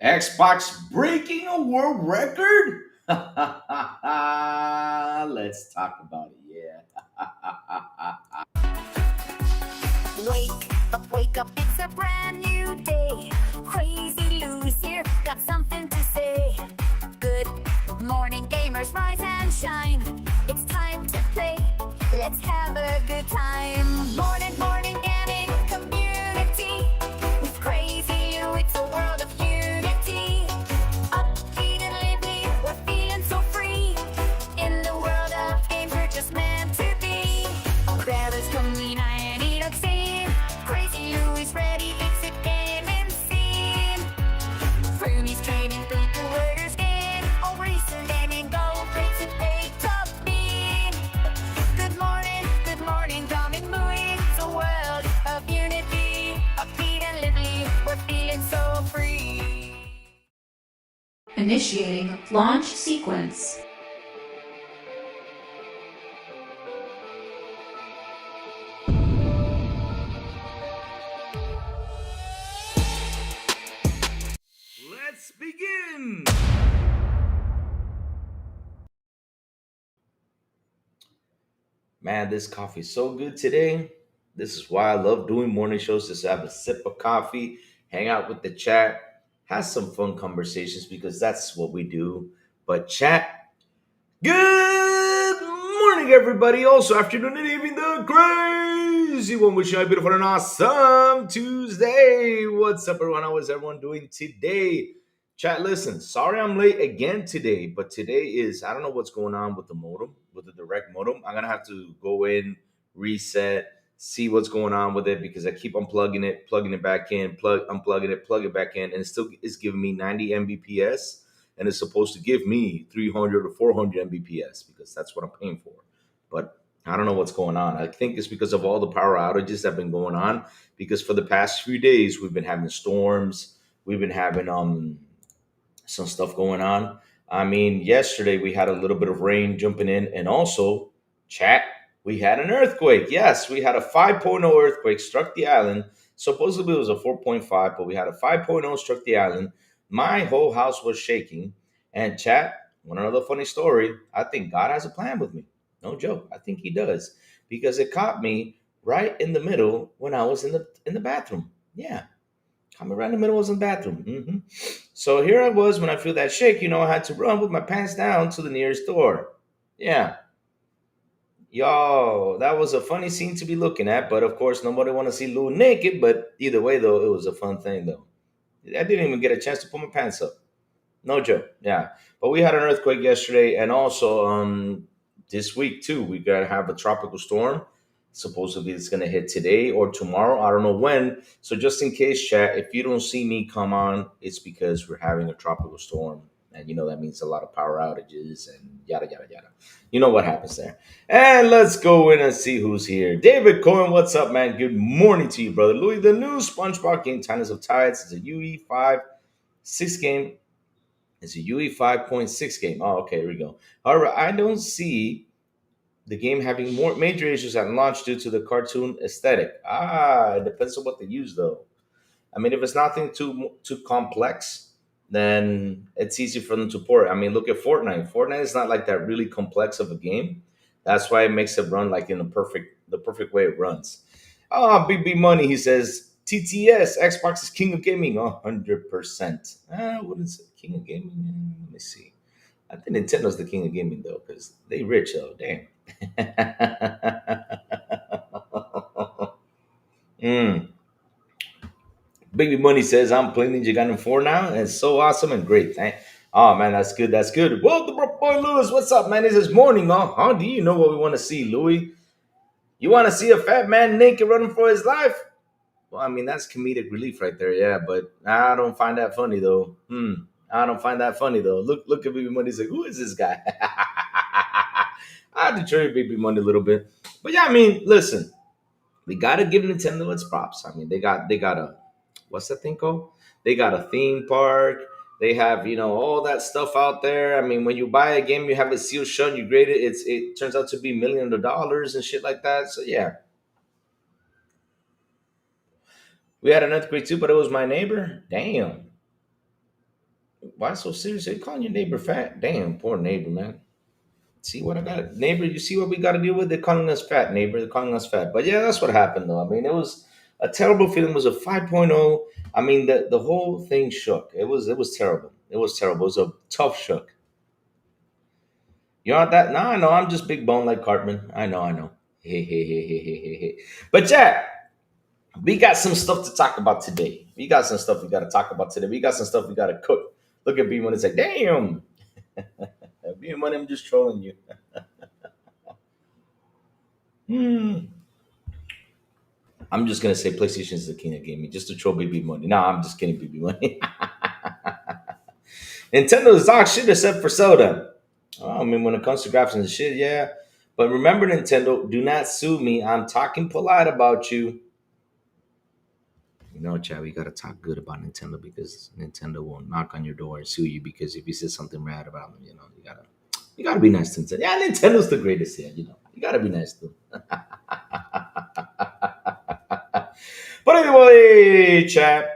Xbox breaking a world record? Let's talk about it. Yeah. Wake up, it's a brand new day. Crazy Lou's here, got something to say. Good morning, gamers, rise and shine. It's time to play, let's have a good time. Morning, gaming community. With Crazy Lou, it's a world of unity. Upbeat and lively, we're feeling so free. In the world of games, we're just meant to be. Grab us, come and eat a scene. Crazy Lou is ready, it's a gaming scene. Frumies trading people, warriors skin. All recent gaming, go rates and pay top bean. Good morning, Dom and Louie. It's a world of unity. Upbeat and lively, we're feeling so free. Initiating launch sequence. Let's begin. Man, this coffee is so good today. This is why I love doing morning shows. Just have a sip of coffee, hang out with the chat, have some fun conversations because that's what we do. But chat, good morning, everybody. Also, afternoon and evening, the crazy one. Wishing you a beautiful and awesome Tuesday. What's up, everyone? How is everyone doing today? Chat, listen, sorry I'm late again today, but today is, I don't know what's going on with the modem, with the direct modem. I'm going to have to go in, reset, see what's going on with it because I keep unplugging it, plugging it back in, unplugging it, plug it back in, and it still is giving me 90 Mbps and it's supposed to give me 300 or 400 Mbps because that's what I'm paying for. But I don't know what's going on. I think it's because of all the power outages that have been going on. Because for the past few days, we've been having storms. We've been having some stuff going on. I mean, yesterday we had a little bit of rain jumping in, and also, chat, we had an earthquake. Yes, we had a 5.0 earthquake struck the island. Supposedly it was a 4.5, but we had a 5.0 struck the island. My whole house was shaking. And chat, one another funny story. I think God has a plan with me. No joke. I think He does because it caught me right in the middle when I was in the bathroom. Yeah, I'm right in the middle was in the bathroom. So here I was when I feel that shake. I had to run with my pants down to the nearest door. Yeah, y'all, that was a funny scene to be looking at. But of course, nobody want to see Lou naked. But either way, though, it was a fun thing, though. I didn't even get a chance to put my pants up. No joke. Yeah, but we had an earthquake yesterday, and also this week too. We gotta have a tropical storm. Supposedly it's gonna hit today or tomorrow. I don't know when. So just in case, chat, if you don't see me come on, it's because we're having a tropical storm, and that means a lot of power outages and yada yada yada. You know what happens there. And let's go in and see who's here. David Cohen, what's up, man? Good morning to you, brother. Louis, the new SpongeBob game, Titans of Tides, is a UE5 6 game. It's a UE 5.6 game. Oh, okay, here we go. However, I don't see the game having more major issues at launch due to the cartoon aesthetic. It depends on what they use, though. I mean, if it's nothing too complex, then it's easy for them to port. I mean, look at Fortnite. Fortnite is not like that really complex of a game. That's why it makes it run like in the perfect way it runs. BB Money, he says, TTS, Xbox is king of gaming, 100%. I wouldn't say king of gaming. Let me see. I think Nintendo's the king of gaming, though, because they rich, though. Damn. mm. Baby Money says, I'm playing Ninja Gaiden 4 now, and it's so awesome and great. Oh, man, that's good. That's good. Well, the boy Lewis, what's up, man? It's this morning, huh? Do you know what we want to see, Louis? You want to see a fat man naked running for his life? Well, I mean, that's comedic relief right there, yeah, but I don't find that funny, though. I don't find that funny, though. Look at Baby Money. He's like, who is this guy? I have to trade Baby Money a little bit. But yeah, I mean, listen, we got to give Nintendo its props. I mean, they got a, what's that thing called? They got a theme park. They have, all that stuff out there. I mean, when you buy a game, you have it sealed shut, you grade it, it turns out to be millions of dollars and shit like that. So yeah, we had an earthquake too, but it was my neighbor. Damn. Why so serious? Are you calling your neighbor fat? Damn, poor neighbor, man. See what I got, neighbor? You see what we got to deal with? They're calling us fat, neighbor. They're calling us fat. But yeah, that's what happened, though. I mean, it was a terrible feeling. It was a 5.0. I mean, the whole thing shook. It was terrible. It was terrible. It was a tough shook. You want that? No, I know. I'm just big bone like Cartman. I know. I know. Hey, hey, hey, hey, hey, hey, hey. But yeah, we got some stuff to talk about today. We got some stuff we got to talk about today. We got some stuff we got to cook. Look at B1 and say, damn. B1, I'm just trolling you. Hmm. I'm just gonna say PlayStation is the king of gaming, just to troll BB money. No, I'm just kidding, BB money. Nintendo's dog shit except for soda. Oh, I mean, when it comes to graphics and shit, yeah. But remember, Nintendo, do not sue me. I'm talking polite about you. You know, Chad, we gotta talk good about Nintendo because Nintendo will knock on your door and sue you because if you said something bad about them, you gotta be nice to Nintendo. Yeah, Nintendo's the greatest. Yeah, you gotta be nice to. But anyway, chat,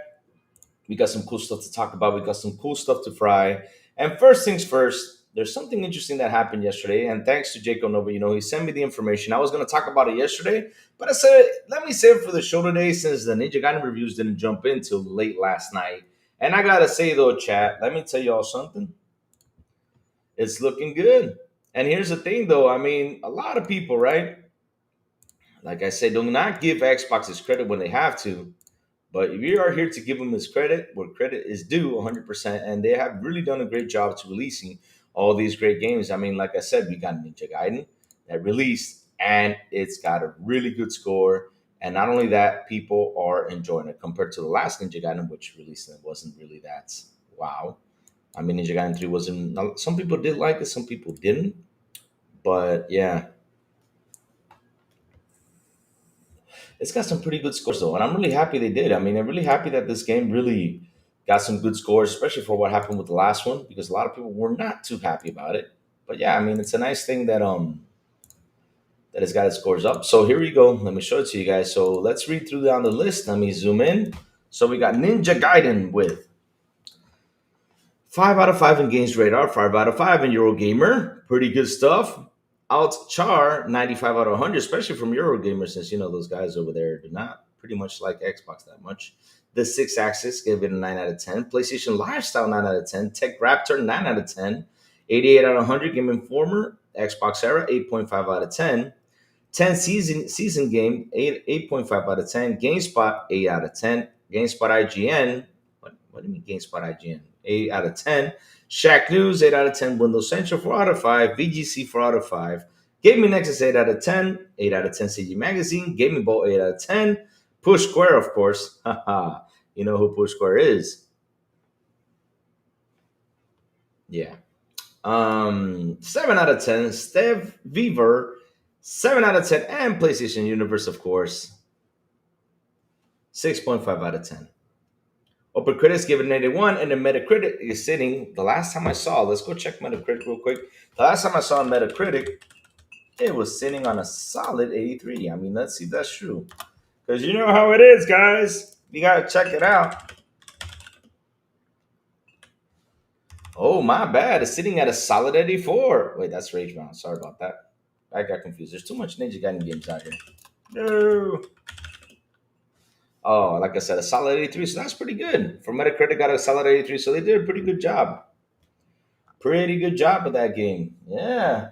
we got some cool stuff to talk about. We got some cool stuff to fry. And first things first, there's something interesting that happened yesterday. And thanks to Jacob Nova, he sent me the information. I was going to talk about it yesterday, but I said, let me save it for the show today since the Ninja Gaiden reviews didn't jump in till late last night. And I got to say, though, chat, let me tell y'all something. It's looking good. And here's the thing, though. I mean, a lot of people, right? Like I said, do not give Xbox its credit when they have to. But we are here to give them this credit where credit is due 100%. And they have really done a great job to releasing all these great games. I mean, like I said, we got Ninja Gaiden that released and it's got a really good score. And not only that, people are enjoying it compared to the last Ninja Gaiden, which released and it wasn't really that wow. I mean, Ninja Gaiden 3 wasn't, some people did like it, some people didn't. But yeah, it's got some pretty good scores though, and I'm really happy they did. I mean, I'm really happy that this game really got some good scores, especially for what happened with the last one, because a lot of people were not too happy about it. But yeah, I mean, it's a nice thing that it's got its scores up. So here we go. Let me show it to you guys. So let's read through down the list. Let me zoom in. So we got Ninja Gaiden with 5 out of 5 in Games Radar, 5 out of 5 in Eurogamer. Pretty good stuff. Out Char, 95 out of 100, especially from Eurogamer, since those guys over there do not pretty much like Xbox that much. The Six Axis gave it a 9 out of 10. PlayStation Lifestyle, 9 out of 10. Tech Raptor, 9 out of 10. 88 out of 100. Game Informer, Xbox Era, 8.5 out of 10. 10 season game, 8.5 out of 10. GameSpot, 8 out of 10. GameSpot IGN, what do you mean GameSpot IGN? 8 out of 10. Shack News, 8 out of 10. Windows Central, 4 out of 5. VGC, 4 out of 5. Gaming Nexus, 8 out of 10. 8 out of 10 CG Magazine. Gaming Bolt, 8 out of 10. Push Square, of course. Haha. You know who Push Square is. Yeah. 7 out of 10. Steve Weaver, 7 out of 10. And PlayStation Universe, of course, 6.5 out of 10. Open Critics give it an 81, and the Metacritic is sitting. The last time I saw, let's go check Metacritic real quick. The last time I saw Metacritic, it was sitting on a solid 83. I mean, let's see if that's true. Because you know how it is, guys. You got to check it out. Oh, my bad. It's sitting at a solid 84. Wait, that's Ragebound. Sorry about that. I got confused. There's too much Ninja Gaiden games out here. No. Oh, like I said, a solid 83. So that's pretty good. For Metacritic, got a solid 83. So they did a pretty good job. Pretty good job with that game. Yeah.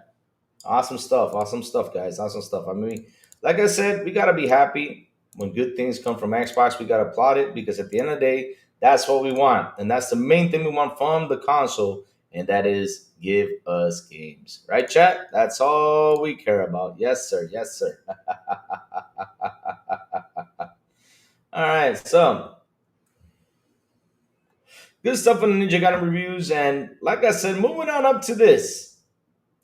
Awesome stuff. Awesome stuff, guys. Awesome stuff. I mean, like I said, we got to be happy when good things come from Xbox. We got to applaud it because at the end of the day, that's what we want. And that's the main thing we want from the console. And that is give us games. Right, chat? That's all we care about. Yes, sir. Yes, sir. All right. So, good stuff on the Ninja Gaiden reviews. And like I said, moving on up to this.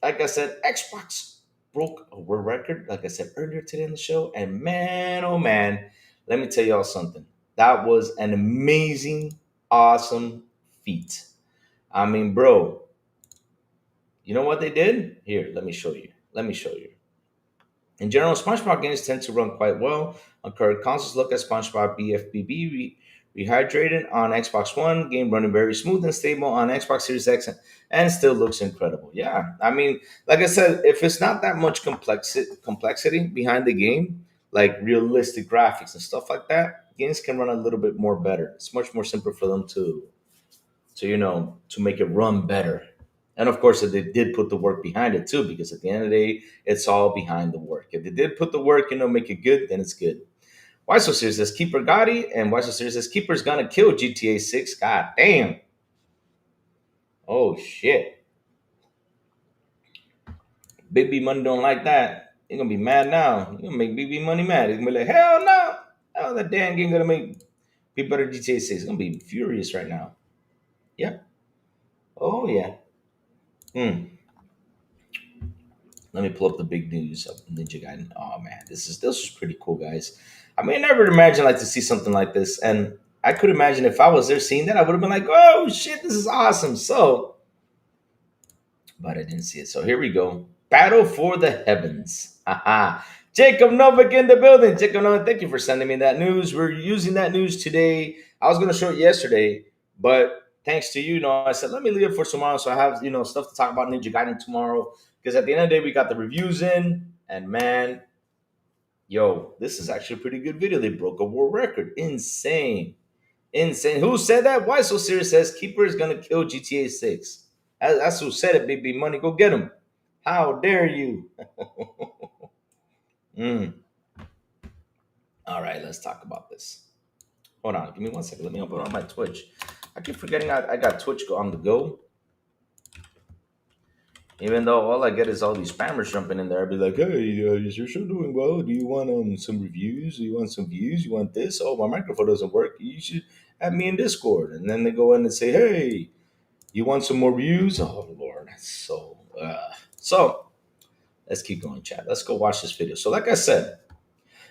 Like I said, Xbox broke a world record, like I said earlier today in the show. And man, oh man, let me tell y'all something. That was an amazing, awesome feat. I mean, bro, you know what they did? Here, let me show you. Let me show you. In general, SpongeBob games tend to run quite well on current consoles. Look at SpongeBob BFBB rehydrated on Xbox One, game running very smooth and stable on Xbox Series X, and still looks incredible. Yeah, I mean, like I said, if it's not that much complexity behind the game, like realistic graphics and stuff like that, games can run a little bit more better. It's much more simple for them to make it run better. And of course, if they did put the work behind it too, because at the end of the day, it's all behind the work. If they did put the work, make it good, then it's good. Why so serious says Keeper Gotti, and Why so serious says Keeper's gonna kill GTA 6. God damn. Oh shit. Big B Money don't like that. He gonna be mad now. He gonna make Big B Money mad. He's gonna be like, hell no. Hell, that damn game gonna make people better GTA 6. He's gonna be furious right now. Yeah. Oh yeah. Hmm. Let me pull up the big news of Ninja Gaiden. Oh man, this is pretty cool, guys. I mean, I never imagined like to see something like this, and I could imagine if I was there seeing that, I would have been like, "Oh shit, this is awesome!" So, but I didn't see it. So here we go. Battle for the Heavens. Haha. Jacob Novak in the building. Jacob Novak, thank you for sending me that news. We're using that news today. I was gonna show it yesterday, but thanks to you, I said let me leave it for tomorrow, so I have stuff to talk about Ninja Gaiden tomorrow. Because at the end of the day, we got the reviews in, and man, yo, this is actually a pretty good video. They broke a world record. Insane, insane. Who said that? Why so serious? Says Keeper is gonna kill GTA 6. That's who said it. Big B Money, go get him. How dare you? Mm. All right, let's talk about this. Hold on, give me 1 second. Let me open up my Twitch. I keep forgetting I got Twitch on the go. Even though all I get is all these spammers jumping in there, I'd be like, "Hey, is your show doing well? Do you want some reviews? Do you want some views? You want this? Oh, my microphone doesn't work. You should add me in Discord." And then they go in and say, "Hey, you want some more views?" Oh Lord, so let's keep going, chat. Let's go watch this video. So, like I said,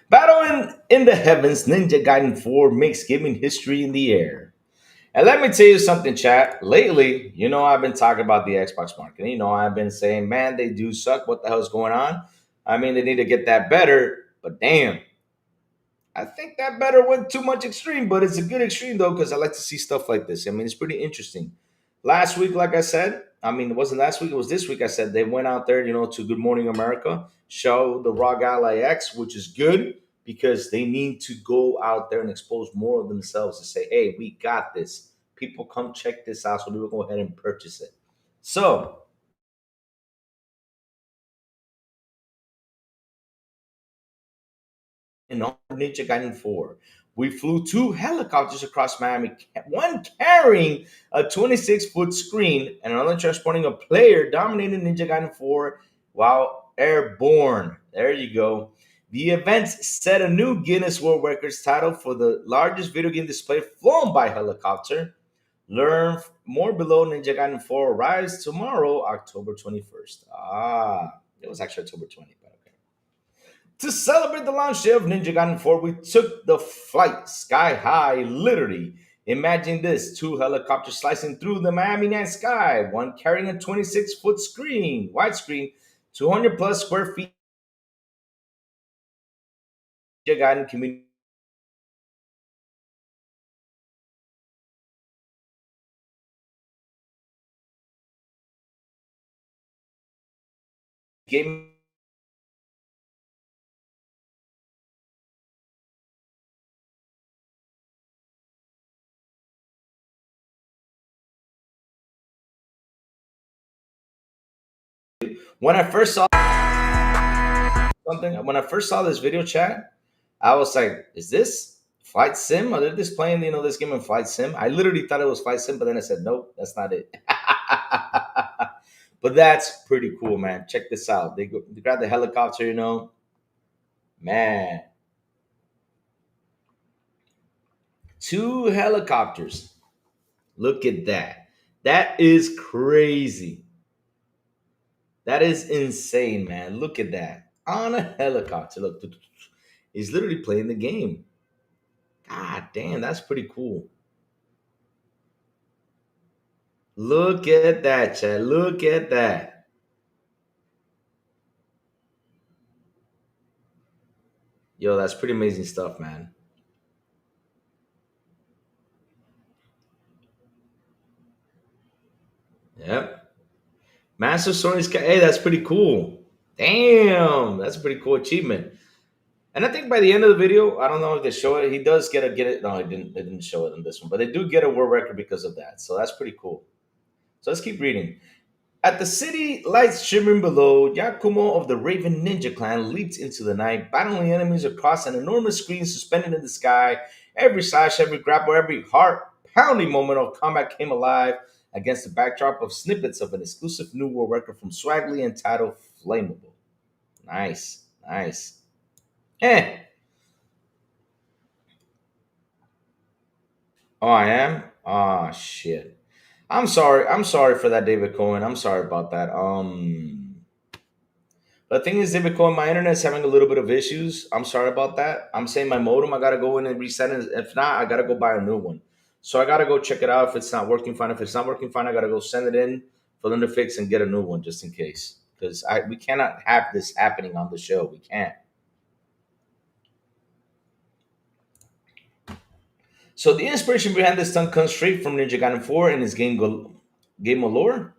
Battle in the Heavens, Ninja Gaiden 4 makes gaming history in the air. And let me tell you something, chat. Lately, I've been talking about the Xbox market. I've been saying, man, they do suck. What the hell's going on? I mean, they need to get that better. But damn, I think that better went too much extreme. But it's a good extreme, though, because I like to see stuff like this. I mean, it's pretty interesting. Last week, like I said, I mean, it wasn't last week, it was this week. I said they went out there, to Good Morning America, show the ROG Ally X, which is good because they need to go out there and expose more of themselves to say, hey, we got this. People come check this out, so we will go ahead and purchase it. So, in all Ninja Gaiden 4, we flew two helicopters across Miami, one carrying a 26-foot screen and another transporting a player dominating Ninja Gaiden 4 while airborne. There you go. The event set a new Guinness World Records title for the largest video game display flown by helicopter. Learn more below. Ninja Gaiden 4 arrives tomorrow, October 21st. It was actually October 20th. To celebrate the launch day of Ninja Gaiden 4, we took the flight sky high, literally. Imagine this, two helicopters slicing through the Miami night sky, one carrying a 26-foot screen, widescreen, 200 plus square feet. Ninja Gaiden community game. When I first saw when I first saw this video chat, I was like, is this Flight Sim? Are they just playing, this game in Flight Sim? I literally thought it was Flight Sim, but then I said, nope, that's not it. But that's pretty cool, man. Check this out. They grab the helicopter, man. Two helicopters. Look at that. That is crazy. That is insane, man. Look at that. On a helicopter. Look, he's literally playing the game. God damn, that's pretty cool. Look at that, Chad. Look at that. Yo, that's pretty amazing stuff, man. Yep. Master Sword is hey, that's pretty cool. Damn, that's a pretty cool achievement. And I think by the end of the video, I don't know if they show it. He does get it. No, he didn't. They didn't show it in this one, but they do get a world record because of that. So that's pretty cool. So let's keep reading. At the city lights shimmering below, Yakumo of the Raven Ninja Clan leaped into the night, battling enemies across an enormous screen suspended in the sky. Every slash, every grapple, every heart pounding moment of combat came alive against the backdrop of snippets of an exclusive new world record from Swaggly entitled Flammable. Nice, nice. Eh. Oh, I am? Oh, shit. I'm sorry. I'm sorry for that, David Cohen. I'm sorry about that. The thing is, David, my internet's having a little bit of issues. I'm sorry about that. I'm saying my modem, I gotta go in and reset it. If not, I gotta go buy a new one. So I gotta go check it out if it's not working fine. If it's not working fine, I gotta go send it in for them to fix and get a new one just in case. Because I we cannot have this happening on the show. We can't. So the inspiration behind this stunt comes straight from Ninja Gaiden 4 and his game lore.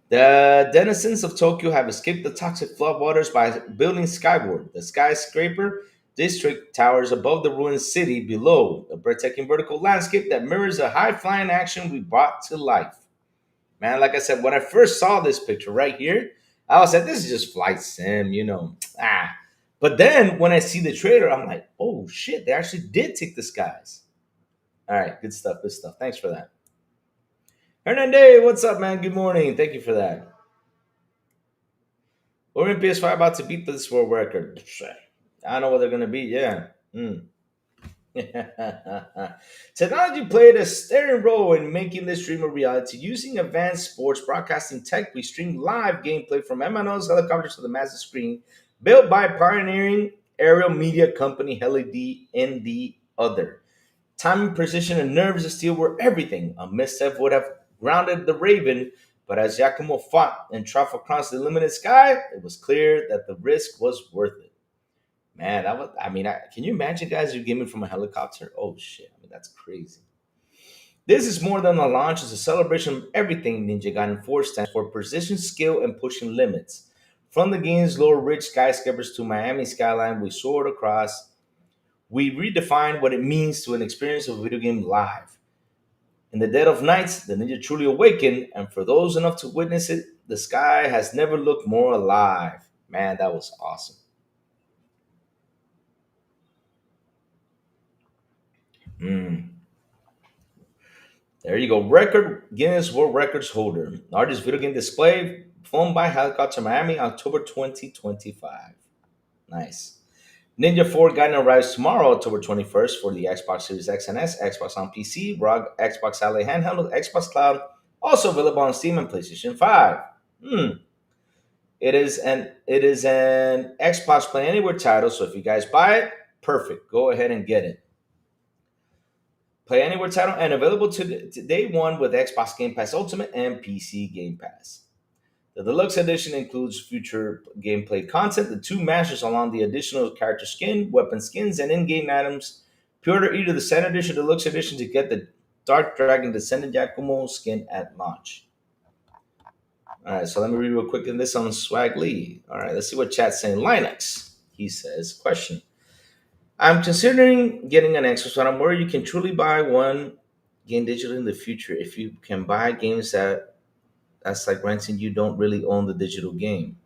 The denizens of Tokyo have escaped the toxic floodwaters by building skyward. The skyscraper district towers above the ruined city below, a breathtaking vertical landscape that mirrors the high flying action we brought to life. Man, like I said, when I first saw this picture right here, I was like, this is just flight sim, you know. Ah. But then when I see the trailer, I'm like, oh shit, they actually did take the skies. All right, good stuff, good stuff. Thanks for that. Hernande, what's up, man? Good morning. Thank you for that. We're in PS5 about to beat this world record. I know what they're gonna beat. Yeah. Mm. Technology played a staring role in making this dream a reality. Using advanced sports broadcasting tech, we streamed live gameplay from MNO's helicopters to the massive screen, built by pioneering aerial media company LED and the other. Timing, precision, and nerves of steel were everything. A misstep would have grounded the Raven, but as Giacomo fought and trod across the limited sky, it was clear that the risk was worth it. Man, that was, can you imagine, guys, you're gaming from a helicopter? Oh, shit. That's crazy. This is more than a launch, it's a celebration of everything Ninja Gaiden 4 stands for precision, skill, and pushing limits. From the game's lower ridge skyscrapers to Miami skyline, we soared across. We redefined what it means to an experience of a video game live. In the dead of nights, the ninja truly awakened, and for those enough to witness it, the sky has never looked more alive. Man, that was awesome. Mm. There you go. Record Guinness World Records holder. Largest video game display flown by helicopter Miami, October 2025. Nice. Ninja 4 Gaiden arrives tomorrow, October 21st, for the Xbox Series X and S, Xbox on PC, ROG, Xbox Ally handheld, Xbox Cloud, also available on Steam and PlayStation 5. Hmm. It is an Xbox Play Anywhere title, so if you guys buy it, perfect. Go ahead and get it. Play Anywhere title and available to day one with Xbox Game Pass Ultimate and PC Game Pass. The deluxe edition includes future gameplay content, the two masters along the additional character skin, weapon skins, and in-game items. Pre-order either the standard edition or deluxe edition to get the Dark Dragon Descendant Yakumo skin at launch. All right, so let me read real quick in this on Swag Lee. All right, let's see what chat's saying. Linux, he says, question. I'm considering getting an Xbox, but I'm worried you can truly buy one game digitally in the future. If you can buy games that's like renting, you don't really own the digital game.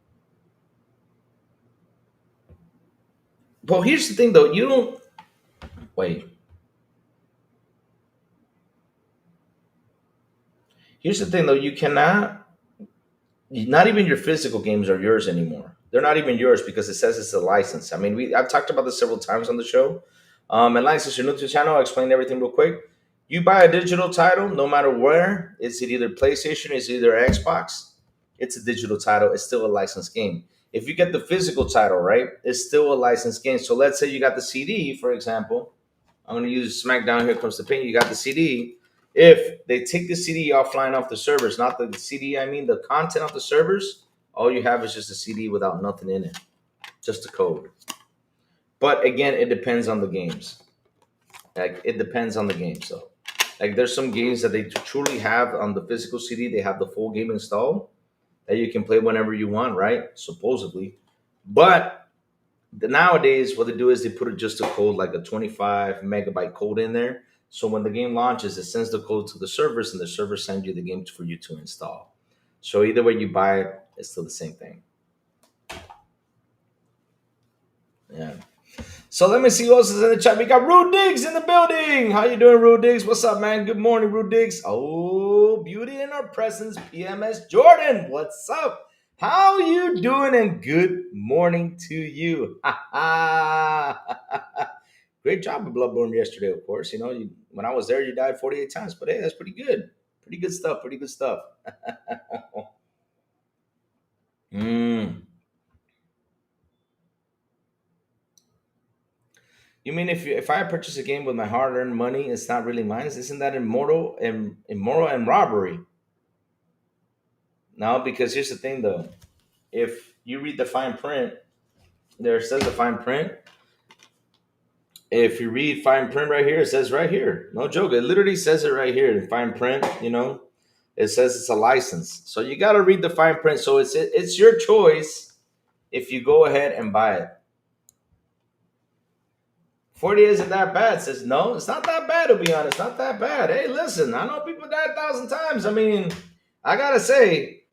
Well, here's the thing though, you don't wait. Here's the thing though, you cannot not even your physical games are yours anymore. They're not even yours because it says it's a license. I've talked about this several times on the show. And like, since you're new to the channel, I'll explain everything real quick. You buy a digital title, no matter where, it's either PlayStation, it's either Xbox, it's a digital title, it's still a licensed game. If you get the physical title, right, it's still a licensed game. So let's say you got the CD, for example. I'm going to use SmackDown Here Comes the Pain. You got the CD. If they take the CD offline off the servers, not the CD, the content of the servers, all you have is just a CD without nothing in it, just a code. But again, it depends on the games. Like it depends on the game. So Like there's some games that they truly have on the physical CD. They have the full game installed that you can play whenever you want, right? Supposedly, but nowadays what they do is they put just a code like a 25 megabyte code in there. So when the game launches, it sends the code to the servers, and the servers send you the game for you to install. So either way you buy it, it's still the same thing. Yeah. So let me see who else is in the chat. We got Rude Diggs in the building. How you doing, Rude Diggs? What's up, man? Good morning, Rude Diggs. Oh, beauty in our presence, PMS Jordan. What's up? How you doing? And good morning to you. Great job with Bloodborne yesterday, of course. You know, when I was there, you died 48 times. But hey, that's pretty good. Pretty good stuff. Pretty good stuff. Mm. You mean if I purchase a game with my hard earned money, it's not really mine? Isn't that immoral and robbery? No, because here's the thing though. If you read the fine print, there says the fine print. If you read fine print right here, it says right here. No joke. It literally says it right here in fine print. You know, it says it's a license. So you got to read the fine print. So it's your choice if you go ahead and buy it. 40 isn't that bad. Says no, it's not that bad to be honest. Not that bad. Hey, listen, I know people died 1,000 times. I mean, I gotta say,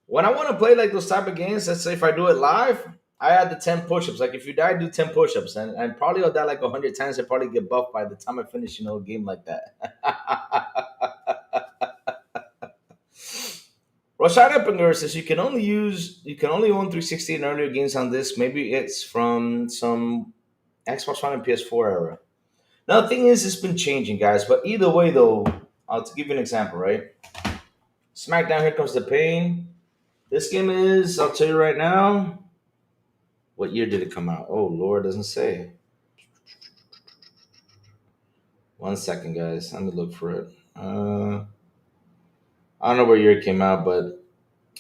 when I want to play like those type of games, let's say if I do it live, I add the 10 push-ups. Like if you die, do 10 push-ups, and probably I'll die like 100 times. I probably get buffed by the time I finish, a game like that. Rashad Eppinger says you can only own 360 and earlier games on this. Maybe it's from some Xbox One and PS4 era. Now the thing is, it's been changing, guys. But either way, though, I'll give you an example, right? SmackDown, Here Comes the Pain. This game is, I'll tell you right now. What year did it come out? Oh Lord, doesn't say. 1 second, guys. Let me look for it. I don't know what year it came out, but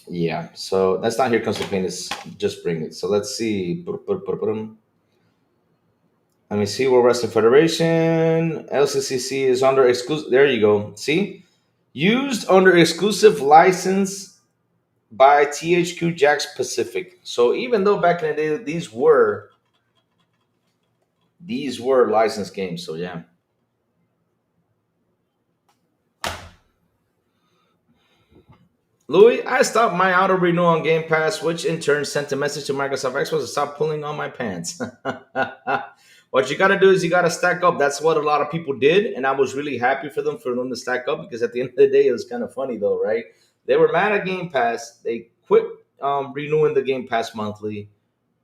yeah. So that's not Here Comes the Pain. It's Just Bring It. So let's see. Let me see. World Wrestling Federation. LCCC is under exclusive. There you go. See? Used under exclusive license by THQ Jax Pacific. So even though back in the day these were licensed games. So yeah. Louis, I stopped my auto renew on Game Pass, which in turn sent a message to Microsoft Xbox to stop pulling on my pants. What you got to do is you got to stack up. That's what a lot of people did, and I was really happy for them to stack up because at the end of the day, it was kind of funny though, right? They were mad at Game Pass. They quit renewing the Game Pass monthly,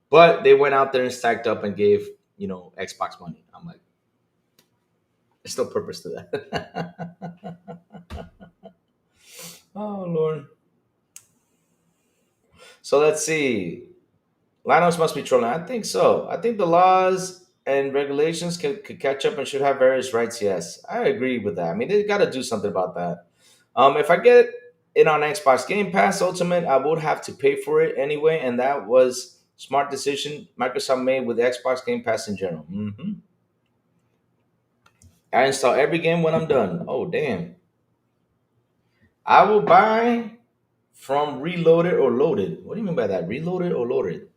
but they went out there and stacked up and gave Xbox money. I'm like, there's no purpose to that. Oh Lord. So let's see. Linux must be trolling. I think so. I think the laws and regulations could catch up and should have various rights. Yes, I agree with that. I mean, they got to do something about that. If I get it on Xbox Game Pass Ultimate, I would have to pay for it anyway, and that was smart decision Microsoft made with Xbox Game Pass in general. I install every game when I'm done. Oh damn! I will buy from Reloaded or Loaded. What do you mean by that? Reloaded or Loaded?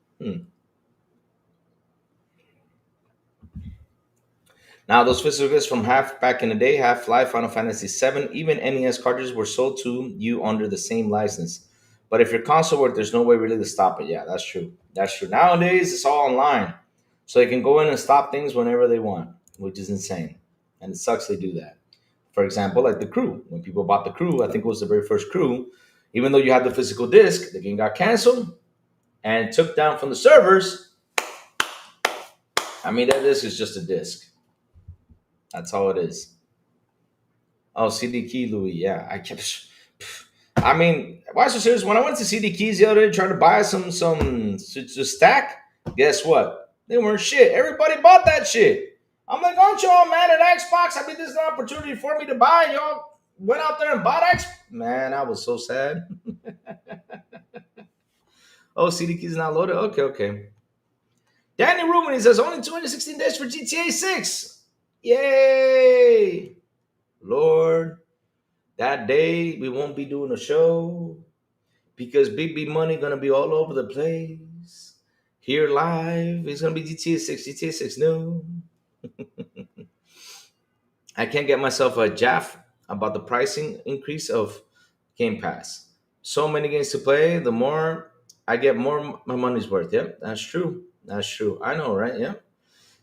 Now, those physical discs from back in the day, Half-Life, Final Fantasy VII, even NES cartridges were sold to you under the same license. But if your console worked, there's no way really to stop it. Yeah, that's true. That's true. Nowadays, it's all online. So they can go in and stop things whenever they want, which is insane. And it sucks they do that. For example, like the Crew. When people bought the Crew, I think it was the very first Crew, even though you had the physical disc, the game got canceled and took down from the servers. I mean, that disc is just a disc. That's all it is. Oh, CD Key, Louis. Yeah, I kept. I mean, why so serious? When I went to CD Keys the other day trying to buy some to stack, guess what? They weren't shit. Everybody bought that shit. I'm like, aren't y'all mad at Xbox? I mean, this is an opportunity for me to buy. Y'all went out there and bought X. Man, I was so sad. Oh, CD Keys not loaded. Okay. Danny Rubin, he says only 216 days for GTA 6. Yay! Lord, that day we won't be doing a show because Big B Money gonna be all over the place. Here live, it's gonna be GTA 6, GTA 6. No, I can't get myself a jaff about the pricing increase of Game Pass. So many games to play, the more I get, more my money's worth. Yep, that's true. That's true. I know, right? Yep.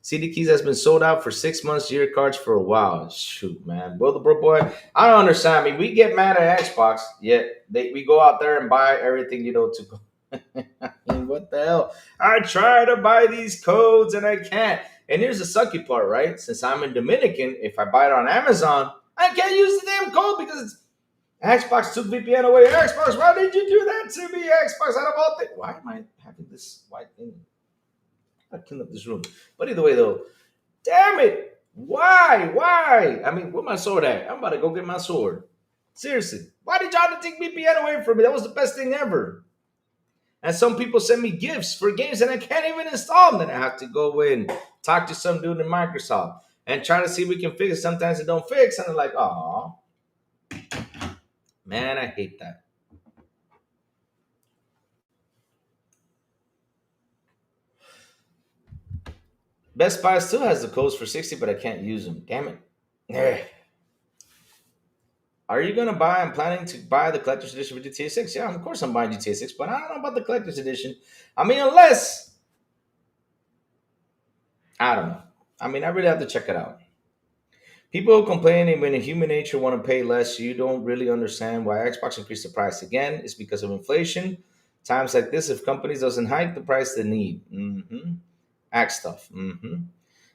CD Keys has been sold out for 6 months, year cards for a while. Shoot, man. Well, the bro boy, I don't understand. I mean, we get mad at Xbox, yet we go out there and buy everything, to go. I mean, what the hell? I try to buy these codes and I can't. And here's the sucky part, right? Since I'm in Dominican, if I buy it on Amazon, I can't use the damn code because Xbox took VPN away. Xbox, why did you do that to me? Xbox, out of all things. Why am I having this white thing? I clean up this room. But either way, though, damn it. Why? Why? I mean, where my sword at? I'm about to go get my sword. Seriously. Why did y'all take VPN away from me? That was the best thing ever. And some people send me gifts for games and I can't even install them. Then I have to go in, talk to some dude in Microsoft and try to see if we can fix it. Sometimes it don't fix. And I'm like, oh, man, I hate that. Best Buy still has the codes for 60, but I can't use them. Damn it. Eh. Are you gonna buy? I'm planning to buy the collector's edition for GTA 6. Yeah, of course I'm buying GTA 6, but I don't know about the collector's edition. I mean, unless I don't know. I mean, I really have to check it out. People complaining when in human nature want to pay less, you don't really understand why Xbox increased the price. Again, it's because of inflation. Times like this, if companies doesn't hike the price they need. Act stuff.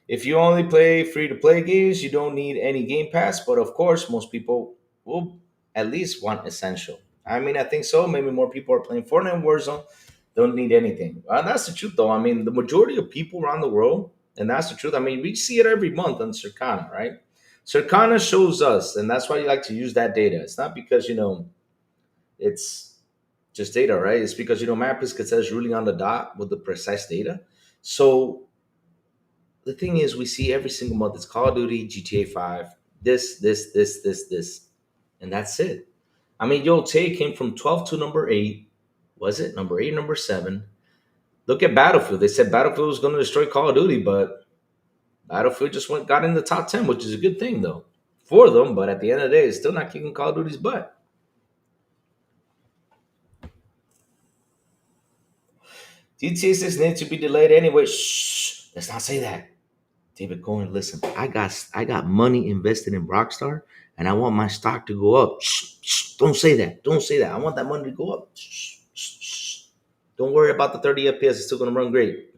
If you only play free to play games, you don't need any Game Pass. But of course, most people will at least want essential. I mean, I think so. Maybe more people are playing Fortnite and Warzone. Don't need anything. That's the truth, though. I mean, the majority of people around the world, and that's the truth. I mean, we see it every month on Circana, right? Circana shows us, and that's why you like to use that data. It's not because it's just data, right? It's because Mappis says really on the dot with the precise data. So the thing is, we see every single month it's Call of Duty, GTA 5, this, and that's it. I mean, yo, Tay came from 12 to number 8. Was it number 8, number 7? Look at Battlefield. They said Battlefield was going to destroy Call of Duty, but Battlefield just got in the top 10, which is a good thing, though, for them. But at the end of the day, it's still not kicking Call of Duty's butt. GTA 6 needs to be delayed anyway. Shh, let's not say that. David Cohen, listen, I got money invested in Rockstar, and I want my stock to go up. Shh, shh, don't say that. Don't say that. I want that money to go up. Shh, shh, shh. Don't worry about the 30 FPS. It's still going to run great.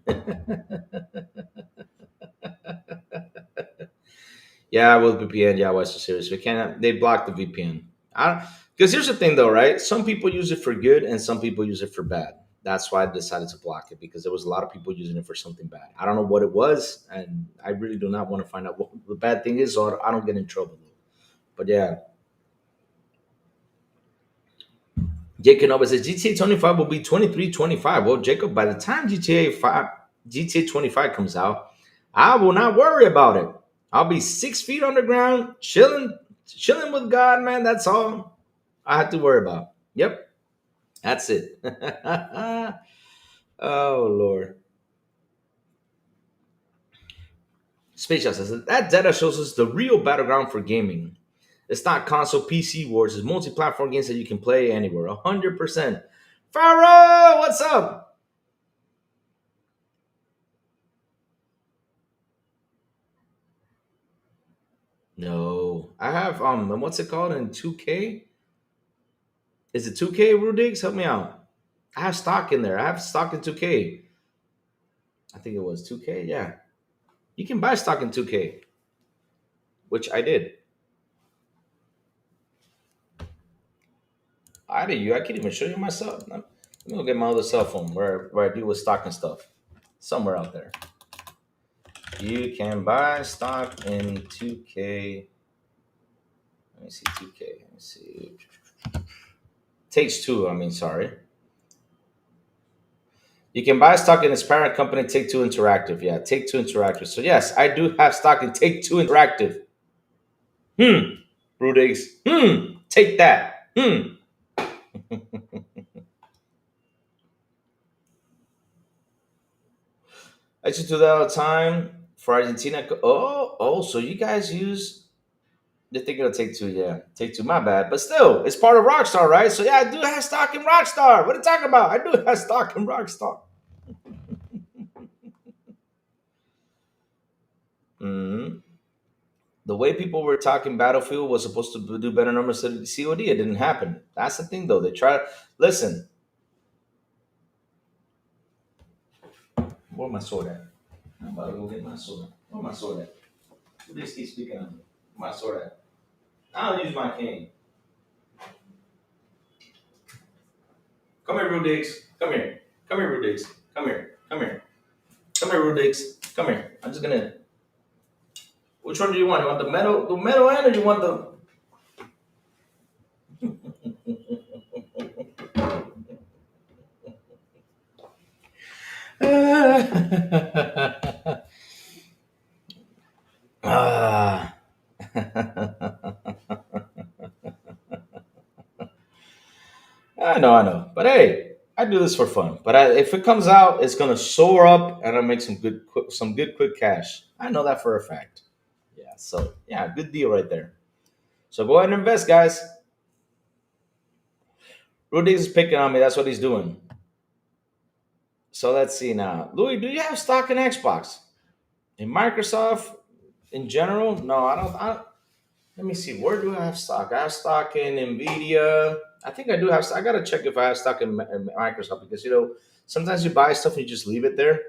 Yeah, with VPN, yeah, West is serious. We can't. They blocked the VPN. Because here's the thing, though, right? Some people use it for good, and some people use it for bad. That's why I decided to block it because there was a lot of people using it for something bad. I don't know what it was, and I really do not want to find out what the bad thing is, or I don't get in trouble. But yeah, Jacob Nova says GTA 25 will be 23-25. Well, Jacob, by the time GTA 25 comes out, I will not worry about it. I'll be 6 feet underground, chilling with God, man. That's all I have to worry about. Yep, that's it. Oh Lord. Space Shot says that data shows us the real battleground for gaming. It's not console PC wars, it's multi-platform games that you can play anywhere. 100%. Pharaoh, what's up? No. I have what's it called in 2K? Is it 2K, Rudigs? Help me out. I have stock in there. I have stock in 2K. I think it was 2K, yeah. You can buy stock in 2K, which I did. I did you. I can't even show you myself. Let me go get my other cell phone where I deal with stock and stuff. Somewhere out there. You can buy stock in 2K. Let me see 2K. Let me see. Takes Two. I mean, sorry. You can buy stock in its parent company, Take Two Interactive. Yeah, Take Two Interactive. So yes, I do have stock in Take Two Interactive. Hmm. Brudix, take that. I used to do that all the time for Argentina. Oh, so you guys use. You're thinking of Take Two, yeah. Take Two, my bad. But still, it's part of Rockstar, right? So yeah, I do have stock in Rockstar. What are you talking about? I do have stock in Rockstar. hmm The way people were talking Battlefield was supposed to do better numbers than COD. It didn't happen. That's the thing, though. They try. Listen, where my sword at? I'm about to go get my sword. Where my sword at? Who this keep speaking of me? Where my sword at? I'll use my cane. Come here, Rudix. Come here. Come here, Rudix. Come here. Come here. Come here, Rudix. Come here. I'm just gonna. Which one do you want? You want the metal end, or you want the? Ah. I know. But hey, I do this for fun. But if it comes out, it's gonna soar up, and I'll make some good quick cash. I know that for a fact. Yeah. So yeah, good deal right there. So go ahead and invest, guys. Rudy is picking on me. That's what he's doing. So let's see now. Louis, do you have stock in Xbox? In Microsoft in general? No, I don't. Let me see. Where do I have stock? I have stock in Nvidia. I think I do have. I gotta check if I have stock in Microsoft because sometimes you buy stuff and you just leave it there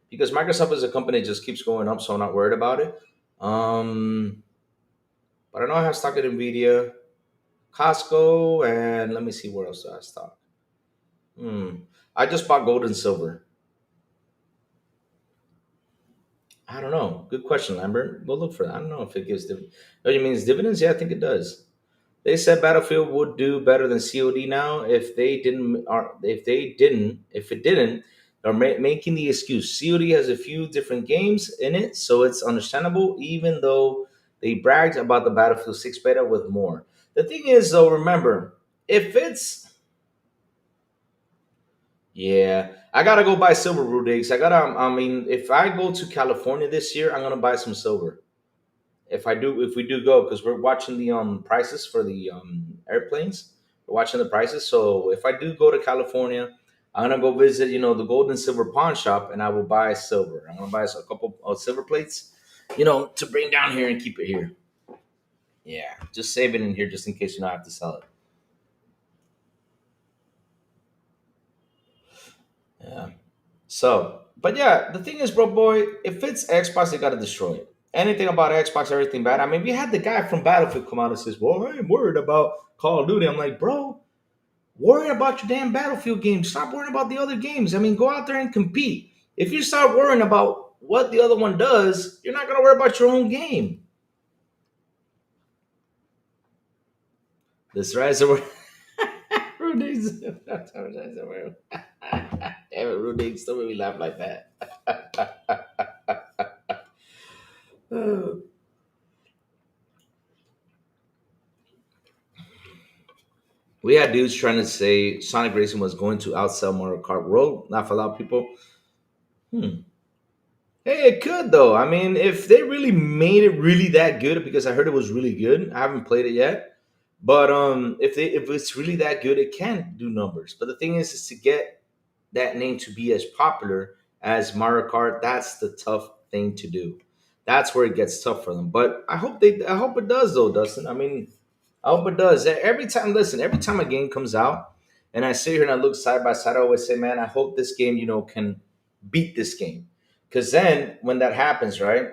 because Microsoft is a company that just keeps going up, so I'm not worried about it. Um, but I know I have stock in Nvidia, Costco, and let me see where else do I have stock. Hmm. I just bought gold and silver. I don't know. Good question, Lambert. We'll look for that. I don't know if it gives dividends. Oh, you mean dividends? Yeah, I think it does. They said Battlefield would do better than COD now if it didn't, they're making the excuse. COD has a few different games in it, so it's understandable. Even though they bragged about the Battlefield 6 beta with more. The thing is, though, remember if it's yeah, I gotta go buy silver Rudigs. I mean, if I go to California this year, I'm gonna buy some silver. If we do go, because we're watching the prices for the airplanes. We're watching the prices. So if I do go to California, I'm gonna go visit, the gold and silver pawn shop, and I will buy silver. I'm gonna buy us a couple of silver plates, to bring down here and keep it here. Yeah, just save it in here just in case I have to sell it. Yeah. So, but yeah, the thing is, bro, boy, if it's Xbox, they gotta destroy it. Anything about Xbox, everything bad. I mean, we had the guy from Battlefield come out and says, "Well, I am worried about Call of Duty." I'm like, bro, worry about your damn Battlefield games. Stop worrying about the other games. I mean, go out there and compete. If you start worrying about what the other one does, you're not gonna worry about your own game. This rise of Rudy's. Damn it, Rudy, still made me laugh like that. We had dudes trying to say Sonic Racing was going to outsell Mario Kart World, not for a lot of people. Hmm. Hey, it could though. I mean, if they really made it really that good, because I heard it was really good. I haven't played it yet, but if it's really that good, it can do numbers. But the thing is to get that name to be as popular as Mario Kart. That's the tough thing to do. That's where it gets tough for them. But I hope it does though, Dustin. I mean, I hope it does. Every time a game comes out, and I sit here and I look side by side, I always say, man, I hope this game, can beat this game. Because then when that happens, right?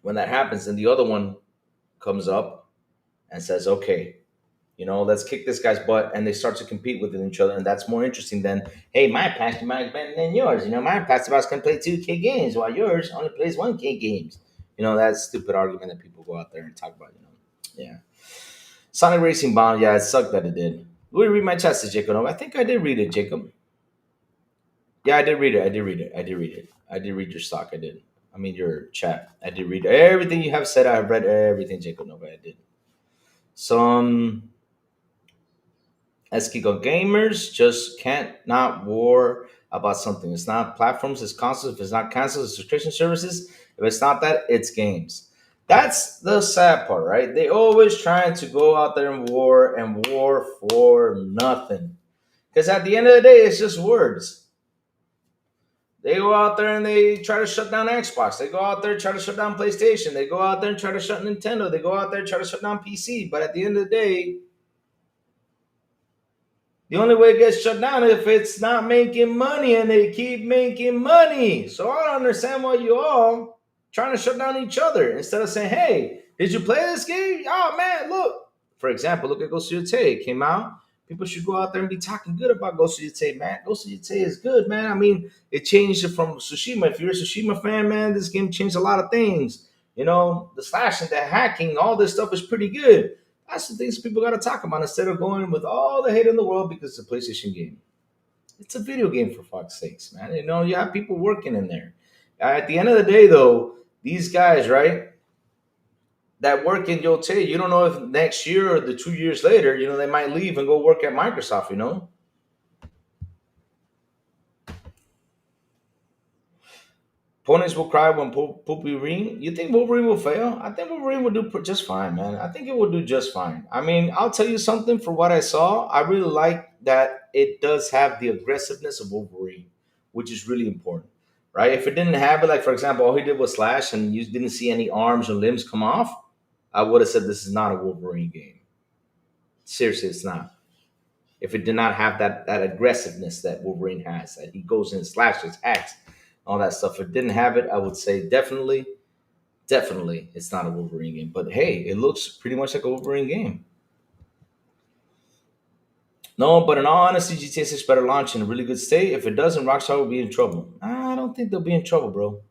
When that happens, and the other one comes up and says, okay, let's kick this guy's butt, and they start to compete with each other, and that's more interesting than, hey, my pastor might better than yours. My pastor boss can play 2K games while yours only plays 1K games. That stupid argument that people go out there and talk about. Yeah. Sonic Racing Bound, yeah, it sucked that it did. Will you read my chat to Jacob? I think I did read it, Jacob. Yeah, I did read it. I did read it. I did read it. I did read your stock. I did. I mean your chat. I did read everything you have said. I have read everything, Jacob Nova. I did. Some Eskiko gamers just can't not war about something. It's not platforms, it's consoles. If it's not consoles, it's subscription services. If it's not that, it's games. That's the sad part, right? They always trying to go out there and war for nothing. Because at the end of the day, it's just words. They go out there and they try to shut down Xbox. They go out there and try to shut down PlayStation. They go out there and try to shut Nintendo. They go out there and try to shut down PC. But at the end of the day, the only way it gets shut down is if it's not making money and they keep making money. So I don't understand why you all trying to shut down each other instead of saying, hey, did you play this game? Oh man, look. For example, look at Ghost of Yotei. It came out. People should go out there and be talking good about Ghost of Yotei, man. Ghost of Yotei is good, man. I mean, it changed it from Tsushima. If you're a Tsushima fan, man, this game changed a lot of things. You know, the slashing, the hacking, all this stuff is pretty good. That's the things people got to talk about instead of going with all the hate in the world because it's a PlayStation game. It's a video game for fuck's sakes, man. You know, you have people working in there. At the end of the day, though, these guys, right, that work in Yote, you don't know if next year or the 2 years later, you know, they might leave and go work at Microsoft, you know? Opponents will cry when Wolverine. You think Wolverine will fail? I think Wolverine will do just fine, man. I think it will do just fine. I mean, I'll tell you something. For what I saw, I really like that it does have the aggressiveness of Wolverine, which is really important, right? If it didn't have it, like for example, all he did was slash, and you didn't see any arms or limbs come off, I would have said this is not a Wolverine game. Seriously, it's not. If it did not have that aggressiveness that Wolverine has, that he goes in, slashes, hacks, all that stuff. If it didn't have it, I would say definitely, it's not a Wolverine game. But hey, it looks pretty much like a Wolverine game. No, but in all honesty, GTA 6 better launch in a really good state. If it doesn't, Rockstar will be in trouble. I don't think they'll be in trouble, bro.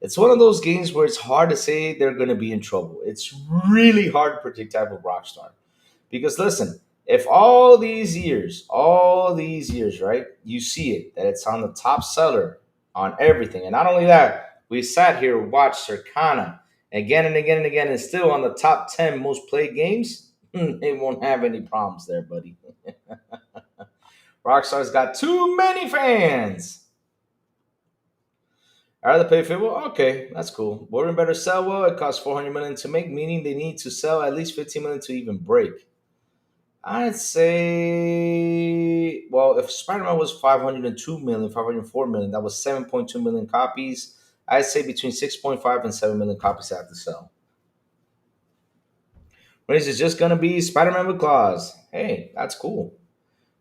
It's one of those games where it's hard to say they're going to be in trouble. It's really hard to predict type of Rockstar. Because listen, if all these years, right, you see it, that it's on the top seller on everything. And not only that, we sat here, watched Circana again and again and again, and still on the top 10 most played games, they won't have any problems there, buddy. Rockstar's got too many fans. I'd rather pay $50. Okay, that's cool. Wolverine better sell well. It costs 400 million to make, meaning they need to sell at least 15 million to even break. I'd say, well, if Spider-Man was 502 million, 504 million, that was 7.2 million copies. I'd say between 6.5 and 7 million copies have to sell. When is it just gonna be Spider-Man with claws? Hey, that's cool.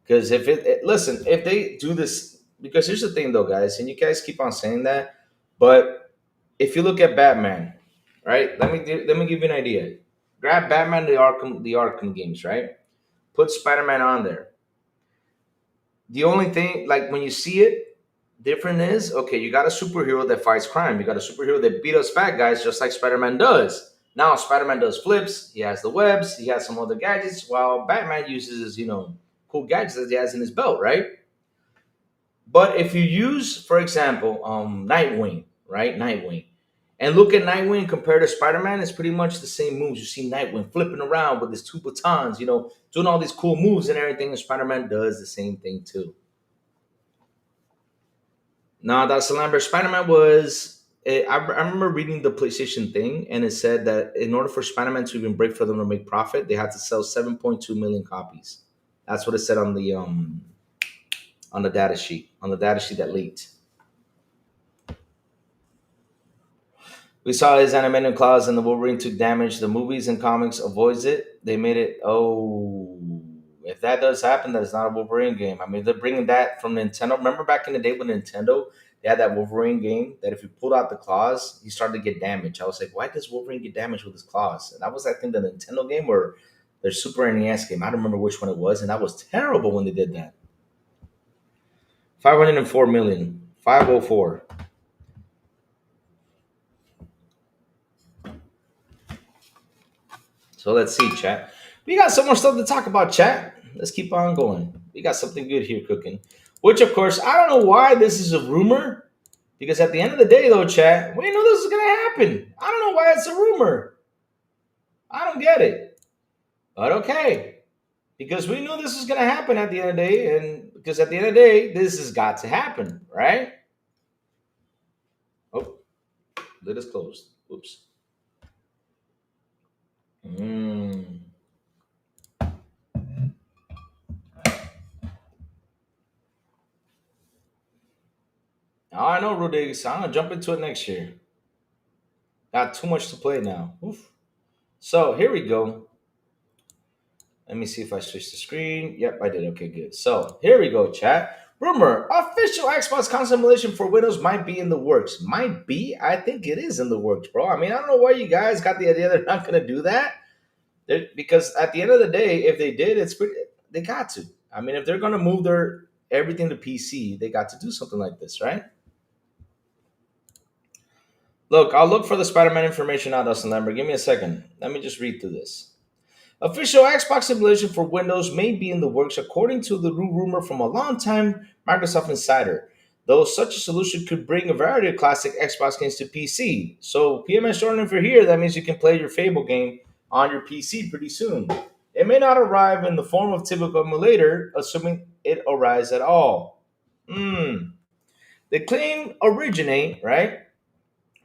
Because if listen, if they do this, because here's the thing though, guys, and you guys keep on saying that, but if you look at Batman, right? Let me give you an idea. Grab Batman the Arkham games, right? Put Spider-Man on there. The only thing, like when you see it, different is okay. You got a superhero that fights crime. You got a superhero that beat us bad guys, just like Spider-Man does. Now Spider-Man does flips. He has the webs. He has some other gadgets, while Batman uses his, cool gadgets that he has in his belt, right? But if you use, for example, Nightwing, right? Nightwing. And look at Nightwing compared to Spider-Man, it's pretty much the same moves. You see Nightwing flipping around with his two batons, doing all these cool moves and everything, and Spider-Man does the same thing too. Now, that's the Lambert Spider-Man was. I remember reading the PlayStation thing, and it said that in order for Spider-Man to even break for them to make profit, they had to sell 7.2 million copies. That's what it said on the data sheet, that leaked. We saw his animated claws and the Wolverine took damage. The movies and comics avoids it. They made it. Oh, if that does happen, that is not a Wolverine game. I mean, they're bringing that from Nintendo. Remember back in the day with Nintendo, they had that Wolverine game that if you pulled out the claws, he started to get damage. I was like, why does Wolverine get damage with his claws? And that was, I think, the Nintendo game or their Super NES game. I don't remember which one it was, and that was terrible when they did that. 504 million. 504. So let's see, chat. We got some more stuff to talk about, chat. Let's keep on going. We got something good here cooking. Which, of course, I don't know why this is a rumor, Because at the end of the day, though, chat, we know this is gonna happen. I don't know why it's a rumor. I don't get it. But okay, because we knew this was gonna happen at the end of the day, and because at the end of the day, this has got to happen, right? Oh, lid is closed. Oops. Mm. Now I know, Rodriguez. I'm gonna jump into it next year. Got too much to play now. Oof. So here we go. Let me see if I switch the screen. Yep, I did. Okay, good. So here we go, chat. Rumor: official Xbox console emulation for Windows might be in the works. Might be? I think it is in the works, bro. I mean, I don't know why you guys got the idea they're not gonna do that. Because at the end of the day, if they did, it's pretty. They got to. I mean, if they're gonna move their everything to PC, they got to do something like this, right? Look, I'll look for the Spider-Man information now, Dustin Lambert. Give me a second. Let me just read through this. Official Xbox simulation for Windows may be in the works, according to the rumor from a longtime Microsoft insider. Though such a solution could bring a variety of classic Xbox games to PC. So, PMS Jordan, if you're here, that means you can play your Fable game on your PC pretty soon. It may not arrive in the form of typical emulator, assuming it arrives at all. Hmm. The claim originate, right,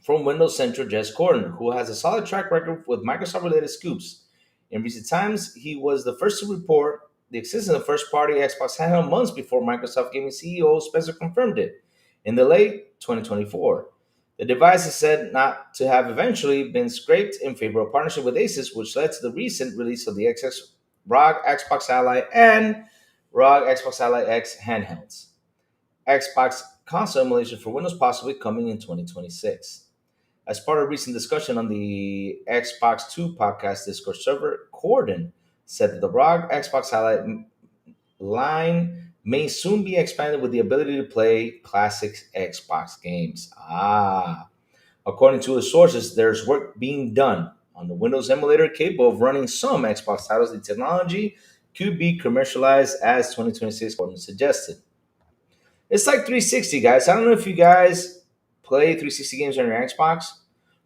from Windows Central Jess Gordon, who has a solid track record with Microsoft related scoops. In recent times, he was the first to report the existence of first party Xbox handheld months before Microsoft Gaming CEO Spencer confirmed it in the late 2024. The device is said not to have eventually been scraped in favor of partnership with Asus, which led to the recent release of the ROG Xbox Ally and ROG Xbox Ally X handhelds. Xbox console emulation for Windows possibly coming in 2026. As part of recent discussion on the Xbox 2 podcast Discord server, Corden said that the ROG Xbox Highlight line may soon be expanded with the ability to play classic Xbox games. According to his sources, there's work being done on the Windows emulator capable of running some Xbox titles. The technology could be commercialized as 2026, Corden suggested. It's like 360, guys. I don't know if you guys play 360 games on your Xbox,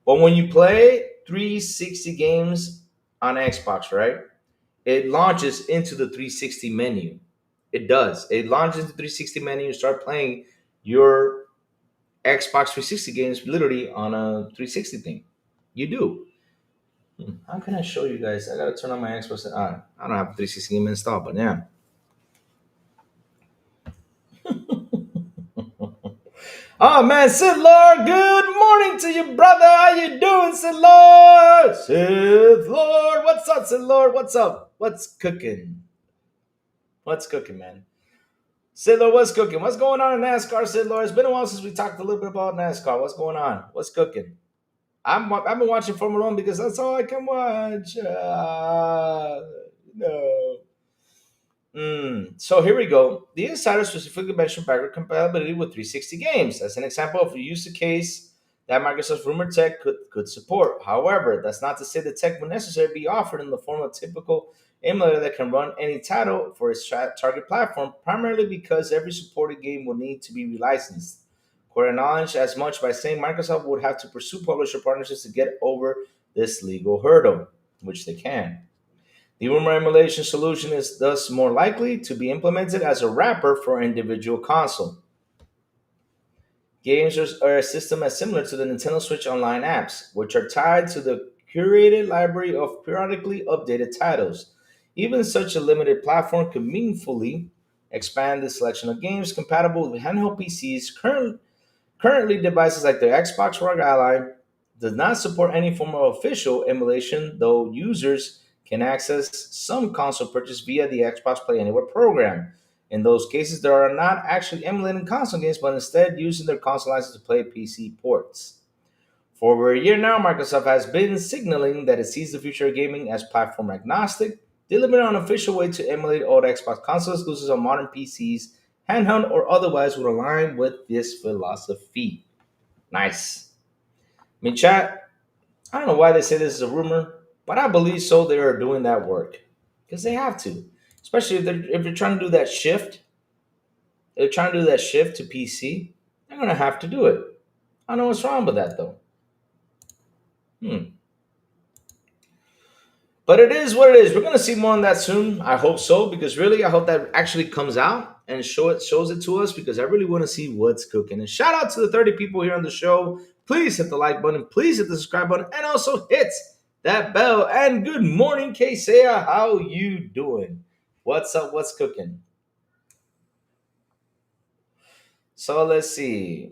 but when you play 360 games on Xbox, right, it launches into the 360 menu. It does. It launches into the 360 menu. You start playing your Xbox 360 games literally on a 360 thing. You do. How can I show you guys? I gotta turn on my Xbox. I don't have a 360 game installed, but yeah. Oh man, Sid Lord, good morning to you, brother. How you doing, Sid Lord? Sid Lord, what's up, Sid Lord? What's up? What's cooking? What's cooking, man? Sid Lord, what's cooking? What's going on in NASCAR, Sid Lord? It's been a while since we talked a little bit about NASCAR. What's going on? What's cooking? I've been watching Formula One because that's all I can watch. No. So here we go. The insider specifically mentioned backward compatibility with 360 games as an example of a use case that Microsoft's rumored tech could support. However, that's not to say the tech would necessarily be offered in the form of typical emulator that can run any title for its target platform, primarily because every supported game will need to be relicensed. Core acknowledged as much by saying Microsoft would have to pursue publisher partnerships to get over this legal hurdle, which they can. The rumor emulation solution is thus more likely to be implemented as a wrapper for an individual console. Games are a system as similar to the Nintendo Switch Online apps, which are tied to the curated library of periodically updated titles. Even such a limited platform could meaningfully expand the selection of games compatible with handheld PCs. Currently, devices like the Xbox ROG Ally does not support any form of official emulation, though users can access some console purchase via the Xbox Play Anywhere program. In those cases, they are not actually emulating console games, but instead using their console license to play PC ports. For over a year now, Microsoft has been signaling that it sees the future of gaming as platform agnostic, delivering an official way to emulate old Xbox console exclusives on modern PCs, handheld or otherwise, would align with this philosophy. Nice. I mean, chat, I don't know why they say this is a rumor, but I believe so. They are doing that work because they have to, especially if they're trying to do that shift. They're trying to do that shift to PC. They're gonna have to do it. I don't know what's wrong with that though. Hmm. But it is what it is. We're gonna see more on that soon. I hope so, because really, I hope that actually comes out and shows it to us, because I really want to see what's cooking. And shout out to the 30 people here on the show. Please hit the like button. Please hit the subscribe button, and also hit that bell. And good morning, Kesea. How you doing? What's up? What's cooking? So let's see.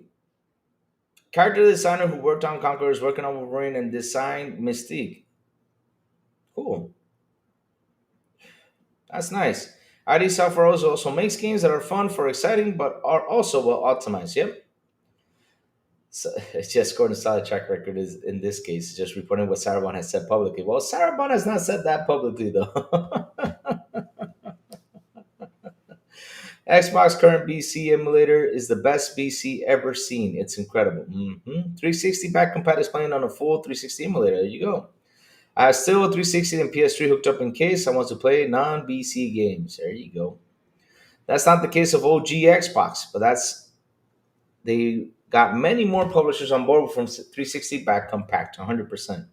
Character designer who worked on Conqueror is working on Wolverine and designed Mystique. Cool. That's nice. ID software also makes games that are fun for exciting, but are also well optimized. Yep. So it's just scoring a solid track record is in this case just reporting what Sarabon has said publicly. Well, Sarabon has not said that publicly though. Xbox current BC emulator is the best BC ever seen. It's incredible. 360 back compat is playing on a full 360 emulator. There you go. I have still a 360 and PS3 hooked up in case I want to play non BC games. There you go. That's not the case of OG Xbox, but they got many more publishers on board from 360 back compact, 100%,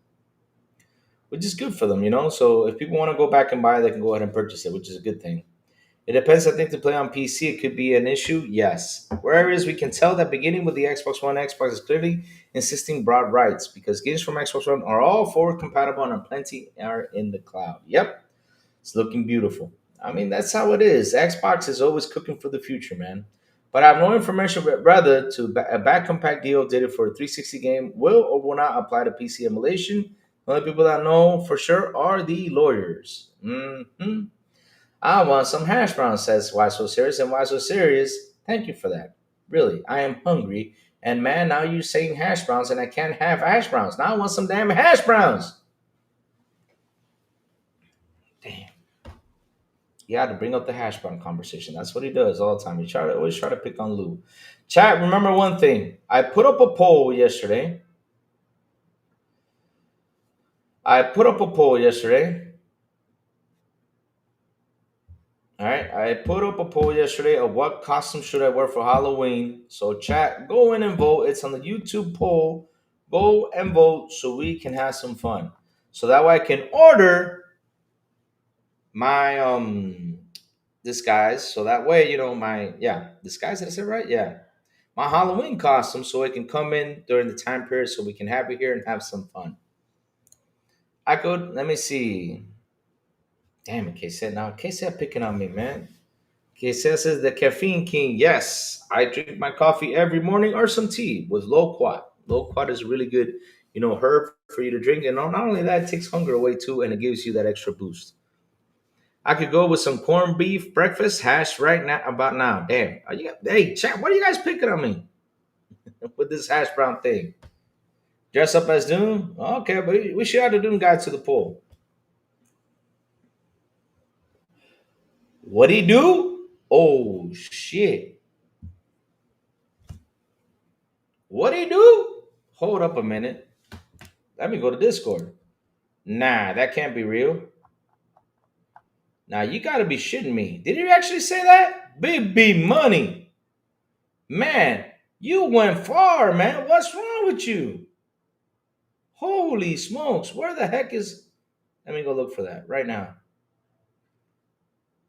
which is good for them, you know. So if people want to go back and buy, they can go ahead and purchase it, which is a good thing. It depends, I think, to play on PC. It could be an issue, yes. Whereas we can tell that beginning with the Xbox One, Xbox is clearly insisting broad rights because games from Xbox One are all forward compatible and plenty are in the cloud. Yep, it's looking beautiful. I mean, that's how it is. Xbox is always cooking for the future, man. But I have no information rather to a back compact deal did it for a 360 game will or will not apply to PC emulation. The only people that know for sure are the lawyers. I want some hash browns, says Why So Serious. And Why So Serious, thank you for that. Really, I am hungry. And man, now you're saying hash browns and I can't have hash browns. Now I want some damn hash browns. Damn. He had to bring up the hash brown conversation. That's what he does all the time. Always try to pick on Lou. Chat, remember one thing. I put up a poll yesterday. All right, I put up a poll yesterday of what costume should I wear for Halloween. So chat, go in and vote. It's on the YouTube poll. Go and vote so we can have some fun. So that way I can order my disguise. So that way, my disguise, did I say right? Yeah. My Halloween costume so it can come in during the time period so we can have it here and have some fun. I could let me see. Damn it, K-Set. Now K-Set picking on me, man. K-Set says the caffeine king. Yes, I drink my coffee every morning or some tea with low quat. Low quat is really good, herb for you to drink. And not only that, it takes hunger away too, and it gives you that extra boost. I could go with some corned beef breakfast hash right now. About now, damn. Hey, chat. What are you guys picking on me with this hash brown thing? Dress up as Doom? Okay, but we should add the Doom guy to the poll. What'd he do? Oh shit. What'd he do? Hold up a minute. Let me go to Discord. Nah, that can't be real. Now you gotta be shitting me. Did he actually say that? Big B money. Man, you went far, man. What's wrong with you? Holy smokes. Where the heck is. Let me go look for that right now.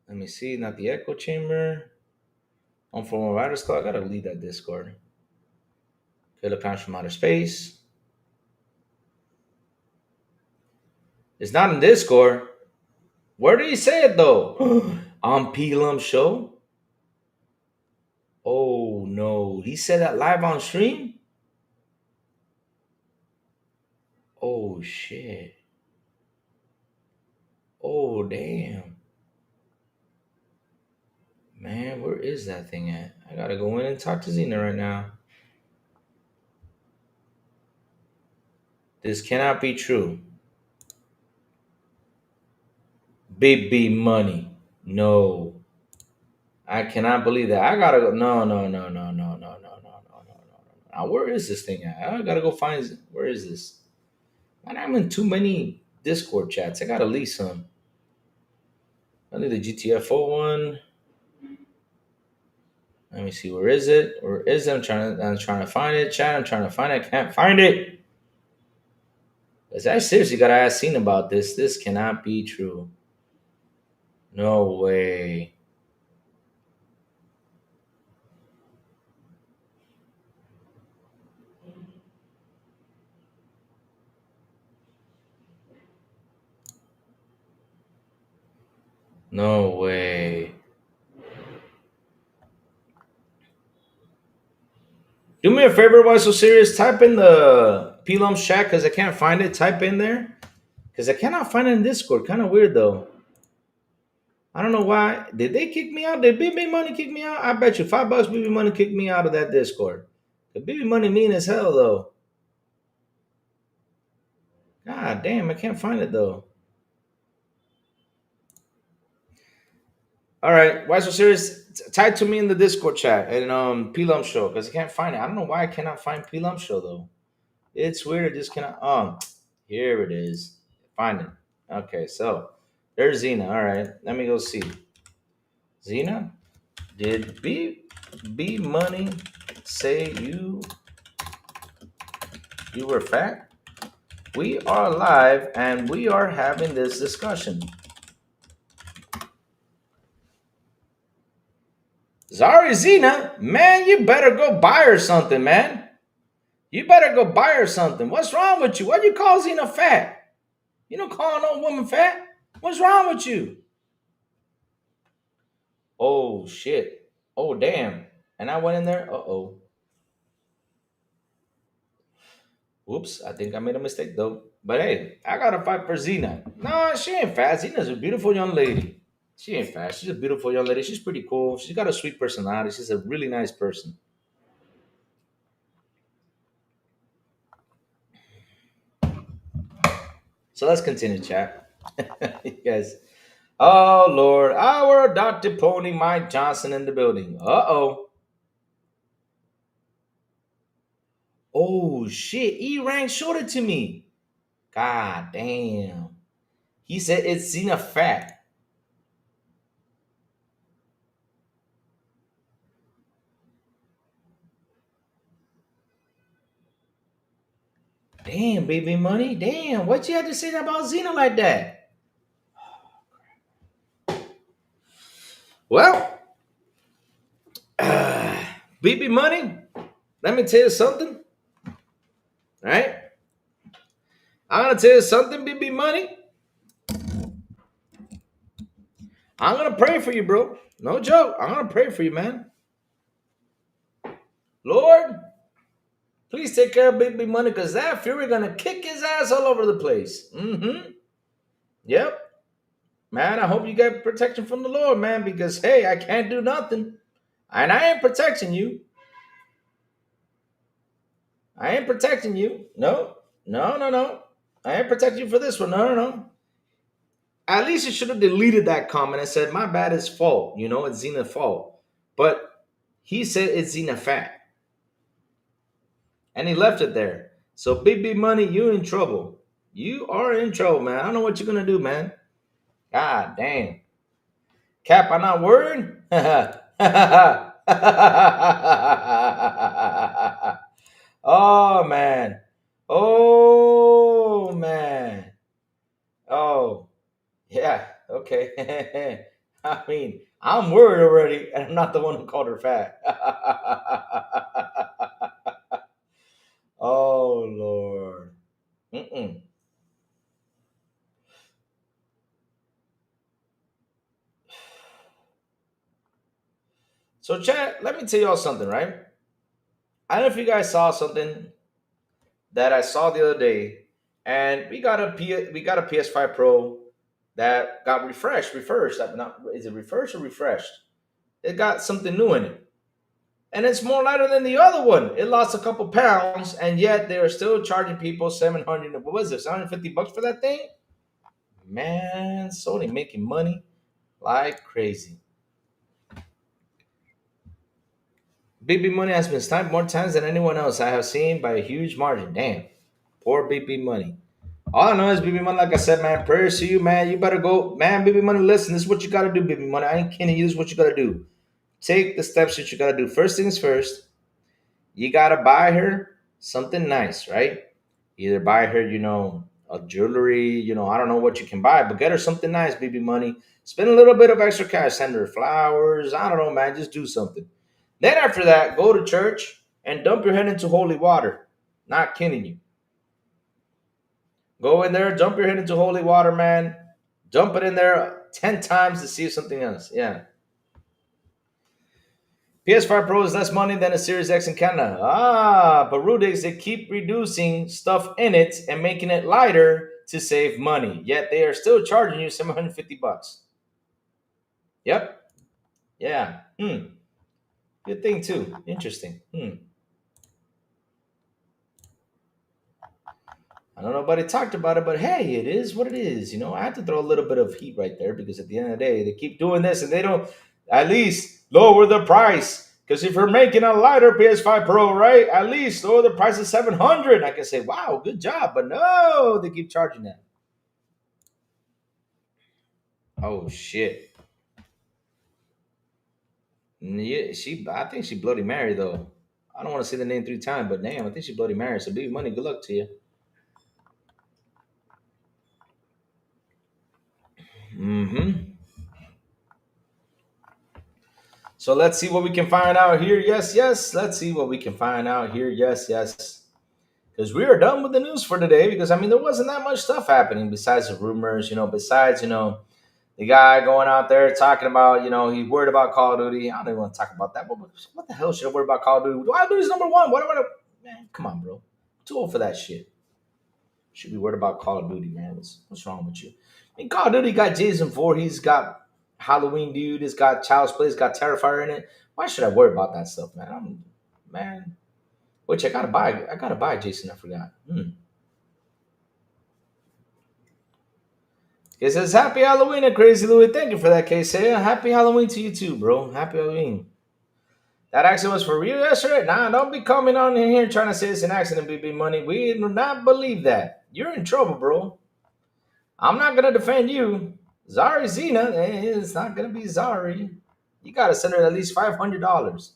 Let me see. Not the echo chamber. On Former Writers Club. I gotta leave that Discord. Killer comes from outer space. It's not in Discord. Where did he say it though? On Pelum Show? Oh no. He said that live on stream? Oh shit. Oh damn. Man, where is that thing at? I gotta go in and talk to Xena right now. This cannot be true. Big B money. No. I cannot believe that. I gotta go. No, no, no, no, no, no, no, no, no, no, no, no. Now, where is this thing at? I gotta go find. Where is this? Man, I'm in too many Discord chats. I gotta leave some. I need the GTFO one. Let me see. Where is it? Where is it? I'm trying to find it. Chat. I'm trying to find it. I can't find it. Cause I seriously gotta ask Cena about this. This cannot be true. No way. No way. Do me a favor, why so serious? Type in the Pelum's chat because I can't find it. Type in there because I cannot find it in Discord. Kind of weird though. I don't know why. Did they kick me out? Did BB Money kick me out? I bet you $5 BB Money kicked me out of that Discord. The BB Money mean as hell though. God damn, I can't find it though. All right, why so serious? Type to me in the Discord chat and Pelum show because I can't find it. I don't know why I cannot find Pelum show though. It's weird. I just cannot. Here it is. Find it. Okay, so there's Xena. All right, let me go see. Xena, did B Money say you were fat? We are live and we are having this discussion. Sorry, Xena, man, you better go buy her something, man. You better go buy her something. What's wrong with you? Why you call Xena fat? You don't call no woman fat. What's wrong with you? Oh shit. Oh damn. And I went in there. Uh-oh. Whoops. I think I made a mistake though. But hey, I gotta fight for Xena. No, she ain't fat. Xena's a beautiful young lady. She ain't fat. She's a beautiful young lady. She's pretty cool. She's got a sweet personality. She's a really nice person. So let's continue, chat. You guys. Oh Lord, our Dr. Pony Mike Johnson in the building. Uh-oh. Oh shit. E-Rank showed it to me. God damn. He said it's Xena fat. Damn, baby money. Damn, what you had to say about Xena like that? Well, baby money. Let me tell you something. All right, I'm gonna tell you something, baby money. I'm gonna pray for you, bro. No joke. I'm gonna pray for you, man. Lord, please take care of baby money, cause that Fury gonna kick his ass all over the place. Mm-hmm. Yep. Man, I hope you get protection from the Lord, man, because hey, I can't do nothing. And I ain't protecting you. I ain't protecting you. No, no, no, no. I ain't protecting you for this one. No, no, no. At least you should have deleted that comment and said, my bad, it's fault. You know, it's Xena's fault. But he said it's Xena fat. And he left it there. So Big Big Money, you in trouble. You are in trouble, man. I don't know what you're gonna do, man. God damn. Cap, I'm not worried. Oh man. Oh man. Oh yeah. Okay. I mean, I'm worried already, and I'm not the one who called her fat. Oh Lord. Mm-mm. So, chat. Let me tell y'all something, right? I don't know if you guys saw something that I saw the other day, and we got a PS5 Pro that got refreshed. Not is it refreshed or refreshed? It got something new in it, and it's more lighter than the other one. It lost a couple pounds, and yet they are still charging people 700. What was it? $750 for that thing? Man, Sony making money like crazy. Big B Money has been sniped more times than anyone else I have seen by a huge margin. Damn, poor Big B Money. All I know is BB Money, like I said, man, prayers to you, man. You better go, man, BB Money, listen, this is what you gotta do, BB Money. I ain't kidding you, this is what you gotta do. take the steps that you gotta do. First things first, you gotta buy her something nice, right? Either buy her, a jewelry, I don't know what you can buy, but get her something nice, baby money. Spend a little bit of extra cash, send her flowers. I don't know, man, just do something. Then after that, go to church and dump your head into holy water. Not kidding you. Go in there, dump your head into holy water, man. Dump it in there 10 times to see if something else. Yeah. PS5 Pro is less money than a Series X in Canada. But Rudix, they keep reducing stuff in it and making it lighter to save money. Yet they are still charging you $750. Yep. Yeah. Good thing too. Interesting. I don't know nobody talked about it, but hey, it is what it is. I have to throw a little bit of heat right there because at the end of the day, they keep doing this and they don't at least lower the price. Because if you're making a lighter PS5 Pro, right, at least lower the price to 700. I can say, wow, good job. But no, they keep charging that. Oh shit. Yeah, I think she Bloody Mary though. I don't want to say the name 3 times, but damn, I think she Bloody Mary. So big money, good luck to you. Mm-hmm. So let's see what we can find out here. Yes, yes. Let's see what we can find out here. Yes, yes. Because we are done with the news for today. Because I mean, there wasn't that much stuff happening besides the rumors. Besides the guy going out there talking about he's worried about Call of Duty. I don't even want to talk about that. But what the hell should I worry about Call of Duty? Call of Duty's number one. What? Man, come on, bro. Too old for that shit. Should be worried about Call of Duty, man. What's wrong with you? I mean, Call of Duty got Jason Voorhees, got Halloween Dude, it's got Child's Play, it's got Terrifier in it. Why should I worry about that stuff, man? Man. Which I gotta buy Jason, I forgot. It says Happy Halloween and Crazy Louie. Thank you for that, Casey. Happy Halloween to you too, bro. Happy Halloween. That accident was for real yesterday? Nah, don't be coming on in here trying to say it's an accident, BB Money. We do not believe that. You're in trouble, bro. I'm not gonna defend you. Zari Zena, it's not gonna be Zari. You gotta send her at least $500.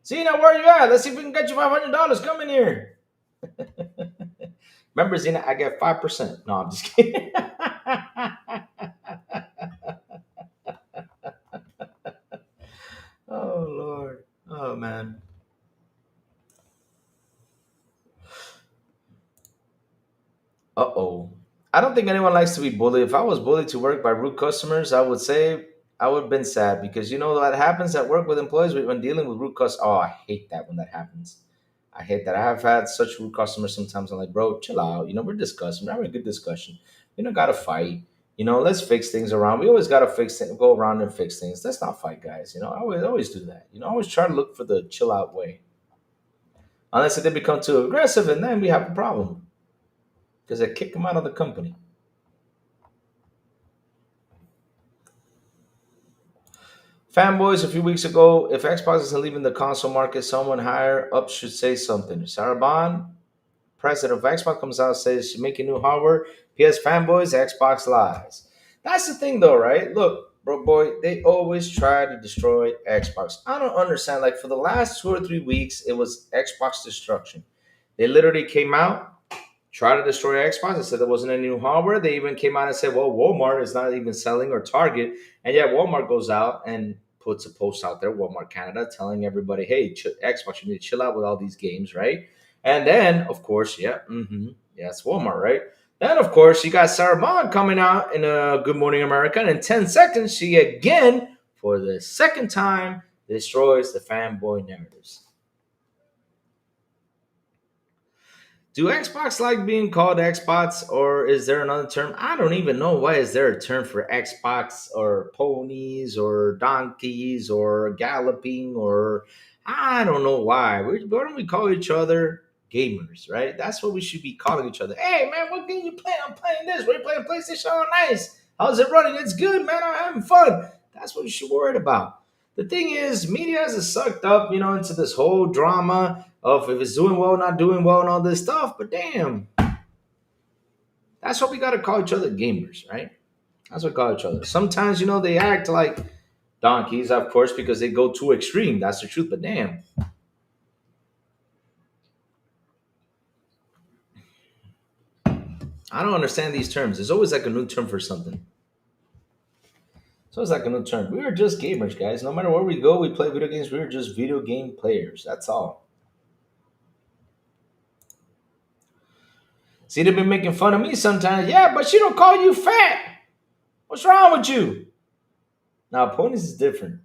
Zena, where you at? Let's see if we can get you $500. Come in here. Remember, Zena, I get 5%. No, I'm just kidding. Oh Lord. Oh man. Uh-oh. I don't think anyone likes to be bullied. If I was bullied to work by rude customers, I would say I would have been sad because you know what happens at work with employees when dealing with rude customers. Oh, I hate that when that happens. I hate that. I have had such rude customers sometimes. I'm like, bro, chill out. We're discussing. We're having a good discussion. We don't gotta fight. Let's fix things around. We always gotta fix it, go around and fix things. Let's not fight, guys. I always do that. Always try to look for the chill out way. Unless if they become too aggressive, and then we have a problem because I kick them out of the company. Fanboys, a few weeks ago, if Xbox isn't leaving the console market, someone higher up should say something. Sarah Bond, president of Xbox, comes out and says she's making new hardware. PS fanboys, Xbox lies. That's the thing, though, right? Look, bro, boy, they always try to destroy Xbox. I don't understand. Like, for the last 2 or 3 weeks, it was Xbox destruction. They literally came out, tried to destroy Xbox. They said there wasn't any new hardware. They even came out and said, well, Walmart is not even selling or Target. And yet Walmart goes out and puts a post out there, Walmart Canada, telling everybody, hey, Xbox, you need to chill out with all these games, right? And then, of course, yeah, it's Walmart, right? Then, of course, you got Sarah Bond coming out in Good Morning America. And in 10 seconds, she again, for the second time, destroys the fanboy narratives. Do Xbox like being called Xbox, or is there another term? I don't even know why is there a term for Xbox or ponies or donkeys or galloping or I don't know why. Why don't we call each other gamers, right? That's what we should be calling each other. Hey man, what game you playing? I'm playing this. We're playing PlayStation. Oh, nice. How's it running? It's good, man. I'm having fun. That's what we should worry about. The thing is, media has sucked up, into this whole drama of if it's doing well, not doing well, and all this stuff. But damn, that's what we gotta call each other gamers, right? That's what we call each other. Sometimes, they act like donkeys, of course, because they go too extreme. That's the truth. But damn, I don't understand these terms. There's always like a new term for something. So it's like a new term. We are just gamers, guys. No matter where we go, we play video games. We are just video game players. That's all. See, they've been making fun of me sometimes. Yeah, but she don't call you fat. What's wrong with you? Now, ponies is different.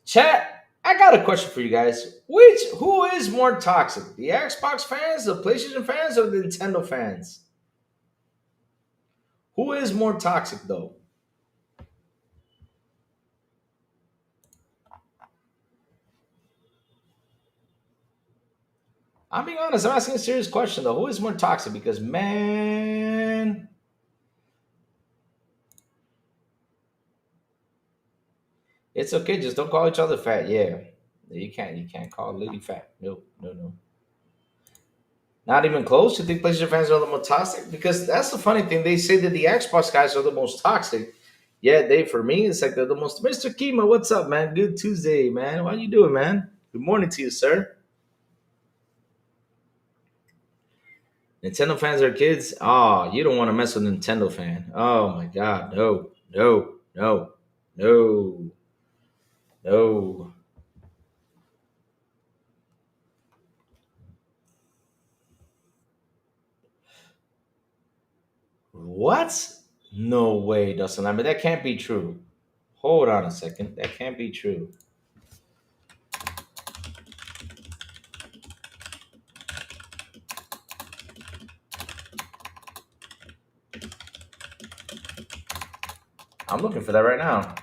Chat, I got a question for you guys. Who is more toxic? The Xbox fans, the PlayStation fans, or the Nintendo fans? Who is more toxic though? I'm being honest. I'm asking a serious question though. Who is more toxic? Because man, it's okay. Just don't call each other fat. Yeah, you can't call a lady fat. No, no, no. Not even close. You think PlayStation fans are the most toxic? Because that's the funny thing. They say that the Xbox guys are the most toxic. Yeah, they for me, it's like they're the most. Mr. Kima, what's up, man? Good Tuesday, man. How you doing, man? Good morning to you, sir. Nintendo fans are kids. Oh, you don't want to mess with Nintendo fan. Oh my God, no, no, no, no, no. What? No way, Dustin. I mean, that can't be true. Hold on a second. That can't be true. I'm looking for that right now.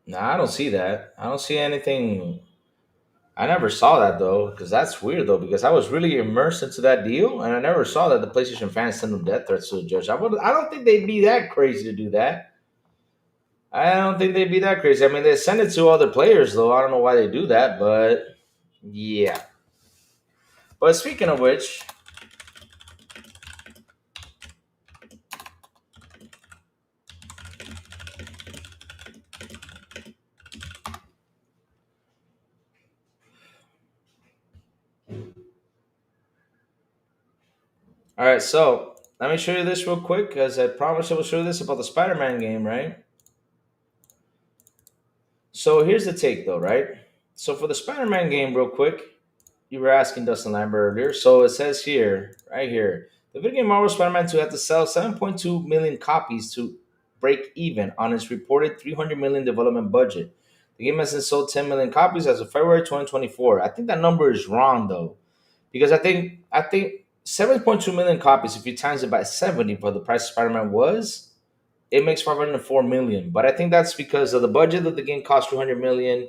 Nah, I don't see that. I don't see anything. I never saw that though, because that's weird though. Because I was really immersed into that deal, and I never saw that the PlayStation fans send them death threats to the judge. I don't think they'd be that crazy to do that. I don't think they'd be that crazy. I mean, they send it to other players though. I don't know why they do that, but yeah. But speaking of which, all right. So let me show you this real quick, because I promised I will show you this about the Spider-Man game, right? So here's the take though, right? So for the Spider-Man game, real quick, you were asking Dustin Lambert earlier. So it says here, right here, the video game Marvel Spider-Man 2 had to sell 7.2 million copies to break even on its reported 300 million development budget. The game hasn't sold 10 million copies as of February 2024. I think that number is wrong though, because I think 7.2 million copies, if you times it by 70 for the price Spider-Man was, it makes 504 million. But I think that's because of the budget that the game cost 200 million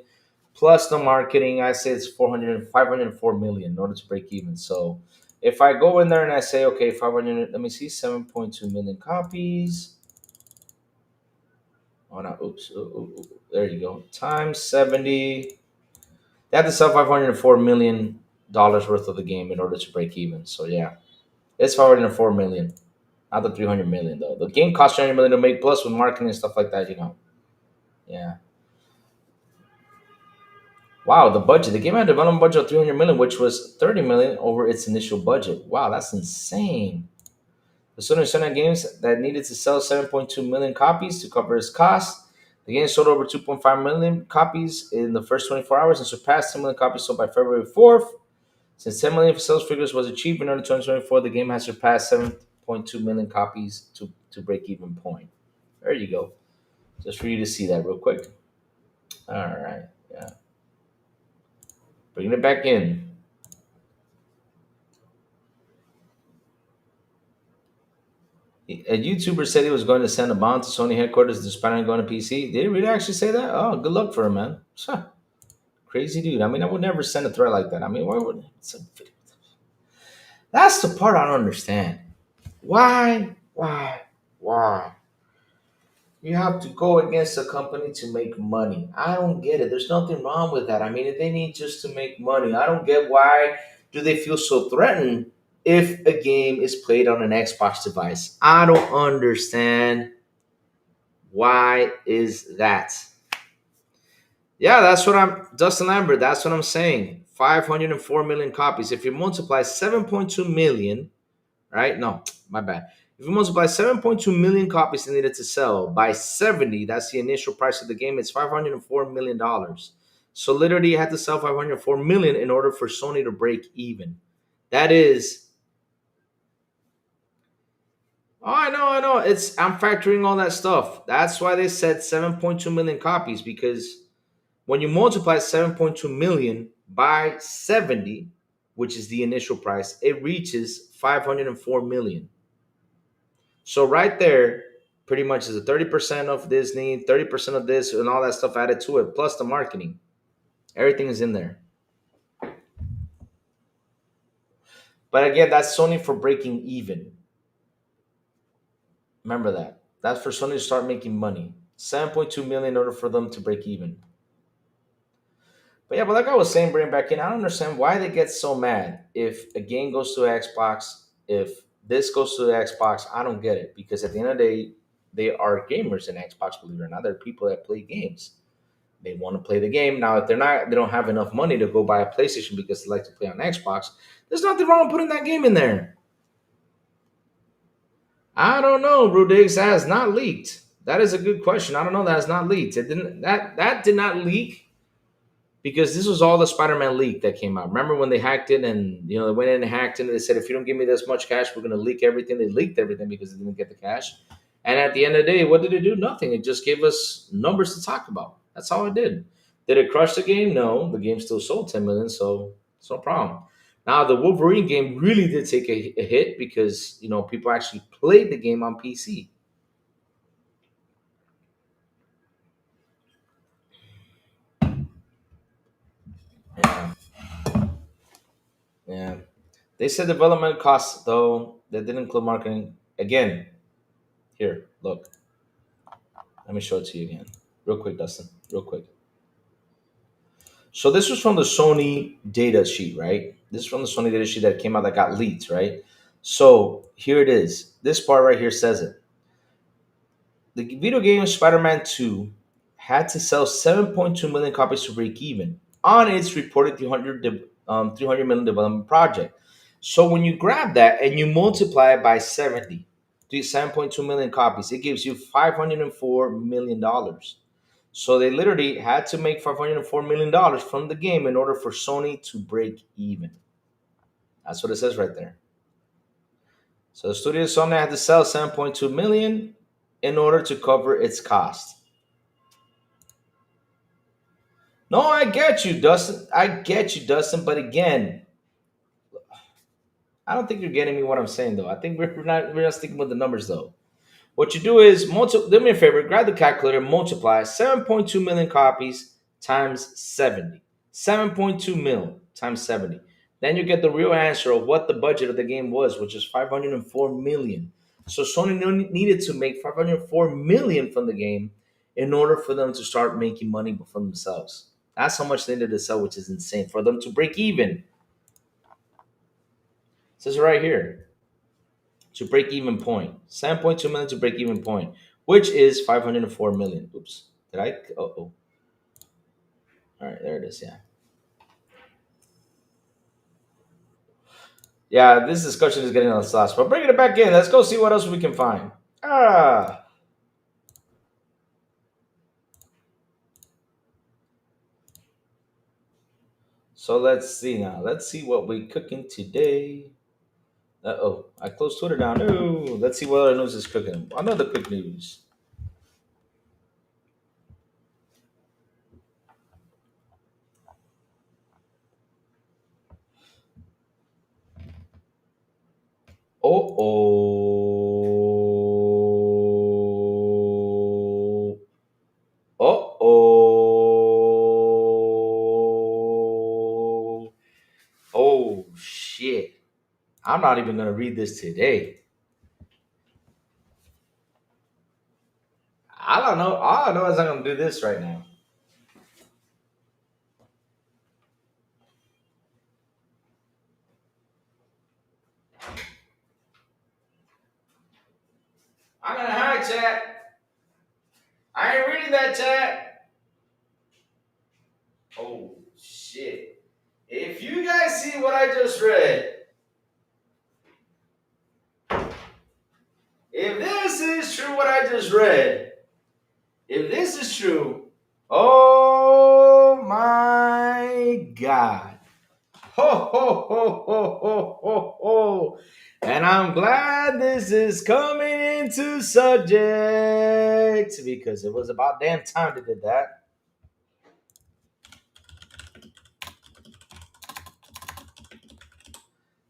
plus the marketing. I say it's 504 million in order to break even. So if I go in there and I say, okay, 500, let me see, 7.2 million copies. Oh, no, oops. There you go. Times 70. They have to sell $504 million worth of the game in order to break even. So yeah, it's 504 million. Not the 300 million though. The game cost 300 million to make, plus with marketing and stuff like that, you know. Yeah. Wow, the budget. The game had a development budget of 300 million, which was 30 million over its initial budget. Wow, that's insane. The Sony Games that needed to sell 7.2 million copies to cover its costs. The game sold over 2.5 million copies in the first 24 hours and surpassed 10 million copies sold by February 4th. Since 10 million sales figures was achieved in early 2024, the game has surpassed 7.2 million copies to break even point. There you go. Just for you to see that real quick. All right. Yeah. Bringing it back in. A YouTuber said he was going to send a bomb to Sony headquarters despite not going to PC. Did he really actually say that? Oh, good luck for him, man. Crazy dude. I mean, I would never send a threat like that. I mean, why would that's the part I don't understand. Why? Why? Why? You have to go against a company to make money. I don't get it. There's nothing wrong with that. I mean, if they need just to make money, I don't get why do they feel so threatened if a game is played on an Xbox device? I don't understand. Why is that? Yeah, that's what I'm Dustin Lambert. That's what I'm saying. 504 million copies. If you multiply 7.2 million, right? No, my bad. If you multiply 7.2 million copies they needed to sell by 70, that's the initial price of the game, it's $504 million. So literally you had to sell 504 million in order for Sony to break even. That is, oh, I know. I'm factoring all that stuff. That's why they said 7.2 million copies, because when you multiply 7.2 million by 70, which is the initial price, it reaches 504 million. So right there, pretty much is a 30% of Disney, 30% of this, and all that stuff added to it, plus the marketing. Everything is in there. But again, that's Sony for breaking even. Remember that. That's for Sony to start making money. 7.2 million in order for them to break even. But yeah, but like I was saying, bring it back in. I don't understand why they get so mad if a game goes to Xbox, if this goes to the Xbox. I don't get it, because at the end of the day, they are gamers in Xbox. Believe it or not, they're people that play games. They want to play the game. Now, if they don't have enough money to go buy a PlayStation because they like to play on Xbox. There's nothing wrong with putting that game in there. I don't know, Rudigs. That has not leaked. That is a good question. I don't know. That has not leaked. It didn't. That did not leak, because this was all the Spider-Man leak that came out. Remember when they hacked it, and they went in and hacked it, and they said, if you don't give me this much cash, we're going to leak everything. They leaked everything because they didn't get the cash. And at the end of the day, what did it do? Nothing. It just gave us numbers to talk about. That's all it did. Did it crush the game? No. The game still sold 10 million, so it's no problem. Now, the Wolverine game really did take a hit, because people actually played the game on PC. Yeah, yeah. They said development costs, though, that didn't include marketing. Again, here, look. Let me show it to you again. Real quick, Dustin. Real quick. So this was from the Sony data sheet, right? This is from the Sony data sheet that came out that got leaked, right? So here it is. This part right here says it. The video game Spider-Man 2 had to sell 7.2 million copies to break even on its reported 300 million development project. So when you grab that and you multiply it by 70, to 7.2 million copies, it gives you $504 million. So they literally had to make $504 million from the game in order for Sony to break even. That's what it says right there. So the studio Sony had to sell 7.2 million in order to cover its cost. No, I get you, Dustin. I get you, Dustin. But again, I don't think you're getting me what I'm saying, though. I think we're not sticking with the numbers, though. What you do is do me a favor, grab the calculator, multiply 7.2 million copies times 70. 7.2 mil times 70. Then you get the real answer of what the budget of the game was, which is 504 million. So Sony needed to make 504 million from the game in order for them to start making money for themselves. That's how much they needed to sell, which is insane. For them to break even. It says it right here. To break even point. 7.2 million to break even point, which is 504 million. Oops. Did I? Oh. All right, there it is. Yeah. Yeah, this discussion is getting on the sauce, but bringing it back in. Let's go see what else we can find. Ah. So let's see now. Let's see what we're cooking today. Oh, I closed Twitter down. No, let's see what other news is cooking. Another quick news. Oh. Uh-oh. Oh shit. I'm not even gonna read this today. I don't know. All I know is I'm gonna do this right now. I'm gonna hide chat. I ain't reading that chat. Oh shit. If you guys see what I just read, if this is true what I just read, if this is true, oh my god. Ho ho ho ho ho ho ho. And I'm glad this is coming into subject because it was about damn time they did that.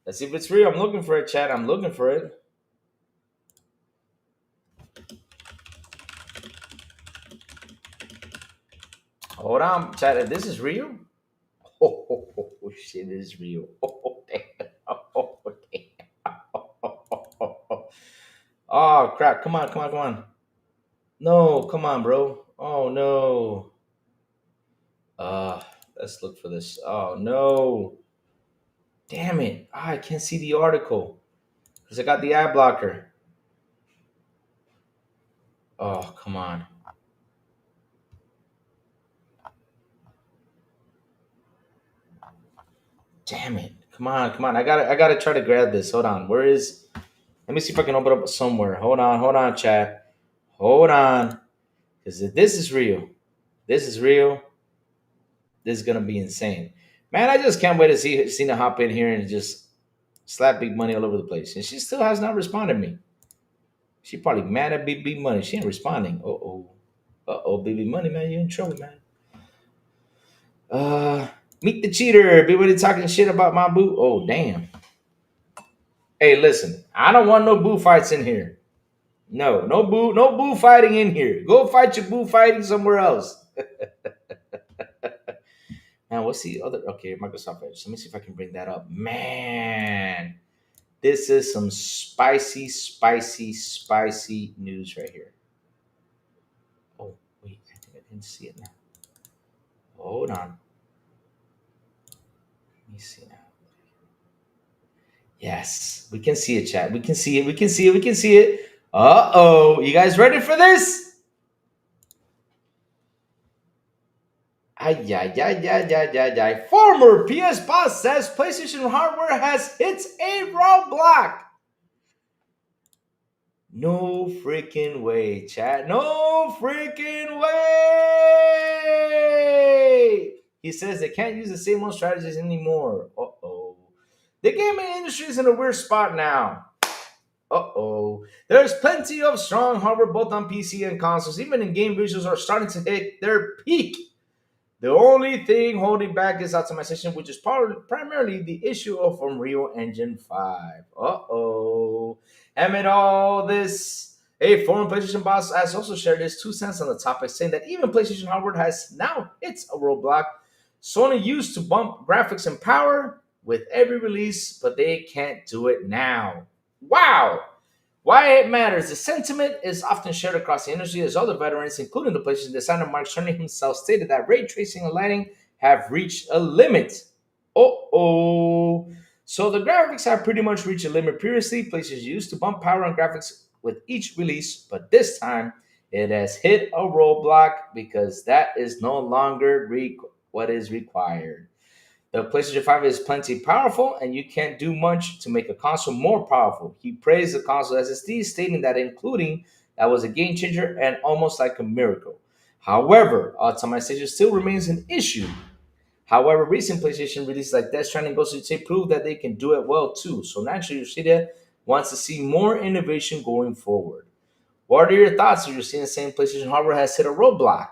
Let's see if it's real. I'm looking for it, chat. I'm looking for it. Hold on, chat. This is real? Oh, shit, this is real. Oh, damn. Oh, damn. Oh, crap. Come on, come on, come on. No, come on, bro. Oh, no. Uh, let's look for this. Oh, no. Damn it. Ah, I can't see the article because I got the ad blocker. Oh, come on. Damn it. Come on, come on. I gotta try to grab this. Hold on. Where is Let me see if I can open it up somewhere. Hold on, chat. Hold on. Because if this is real, this is real, this is gonna be insane. Man, I just can't wait to see Cena hop in here and just slap big money all over the place. And she still has not responded to me. She probably mad at big money. She ain't responding. Uh-oh. Uh-oh, baby money, man. You in trouble, man. Uh Meet the cheater. Everybody talking shit about my boo. Oh, damn. Hey, listen, I don't want no boo fights in here. No boo fighting in here. Go fight your boo fighting somewhere else. Man, what's the other? Okay, Microsoft Edge. Let me see if I can bring that up. Man, this is some spicy, spicy, spicy news right here. Oh, wait, I think I didn't see it now. Hold on. Let me see now. Yes, we can see it, chat. We can see it. We can see it. We can see it. Uh oh. You guys ready for this? Ay, ay, ay, ay, ay, ay, ay. Former PS boss says PlayStation hardware has hit a roadblock. No freaking way, chat. No freaking way. He says they can't use the same old strategies anymore. Uh oh. The gaming industry is in a weird spot now. Uh oh. There's plenty of strong hardware both on PC and consoles. Even in game visuals are starting to hit their peak. The only thing holding back is optimization, which is primarily the issue of Unreal Engine 5. Uh-oh. Amid all this, a former PlayStation boss has also shared his 2 cents on the topic, saying that even PlayStation hardware has now hit a roadblock. Sony used to bump graphics and power with every release, but they can't do it now. Wow! Why it matters. The sentiment is often shared across the industry as other veterans, including the PlayStation designer Mark Cerny himself, stated that ray tracing and lighting have reached a limit. Oh. So the graphics have pretty much reached a limit. Previously, PlayStation used to bump power on graphics with each release, but this time it has hit a roadblock because that is no longer what is required. The PlayStation 5 is plenty powerful, and you can't do much to make a console more powerful. He praised the console SSD, stating that including that was a game changer and almost like a miracle. However, optimization still remains an issue. However, recent PlayStation releases like Death Stranding and Ghost of Tsushima prove that they can do it well too. So naturally, Yoshida wants to see more innovation going forward. What are your thoughts? Are you seeing the same PlayStation hardware has hit a roadblock?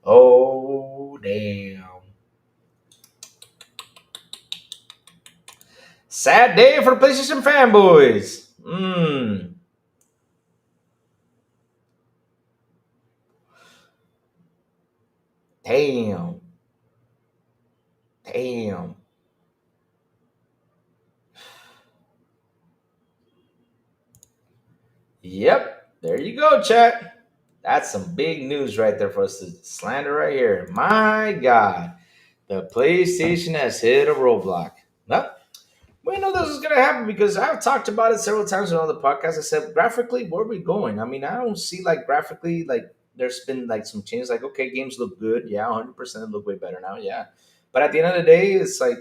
Oh, damn. Sad day for PlayStation fanboys. Damn. Damn. Yep. There you go, chat. That's some big news right there for us to slander right here. My God. The PlayStation has hit a roadblock. Well, We know this is gonna happen because I've talked about it several times on other podcasts. I said graphically, where are we going? I mean, I don't see like graphically like there's been like some changes. Like okay, games look good, yeah, 100% look way better now, yeah. But at the end of the day, it's like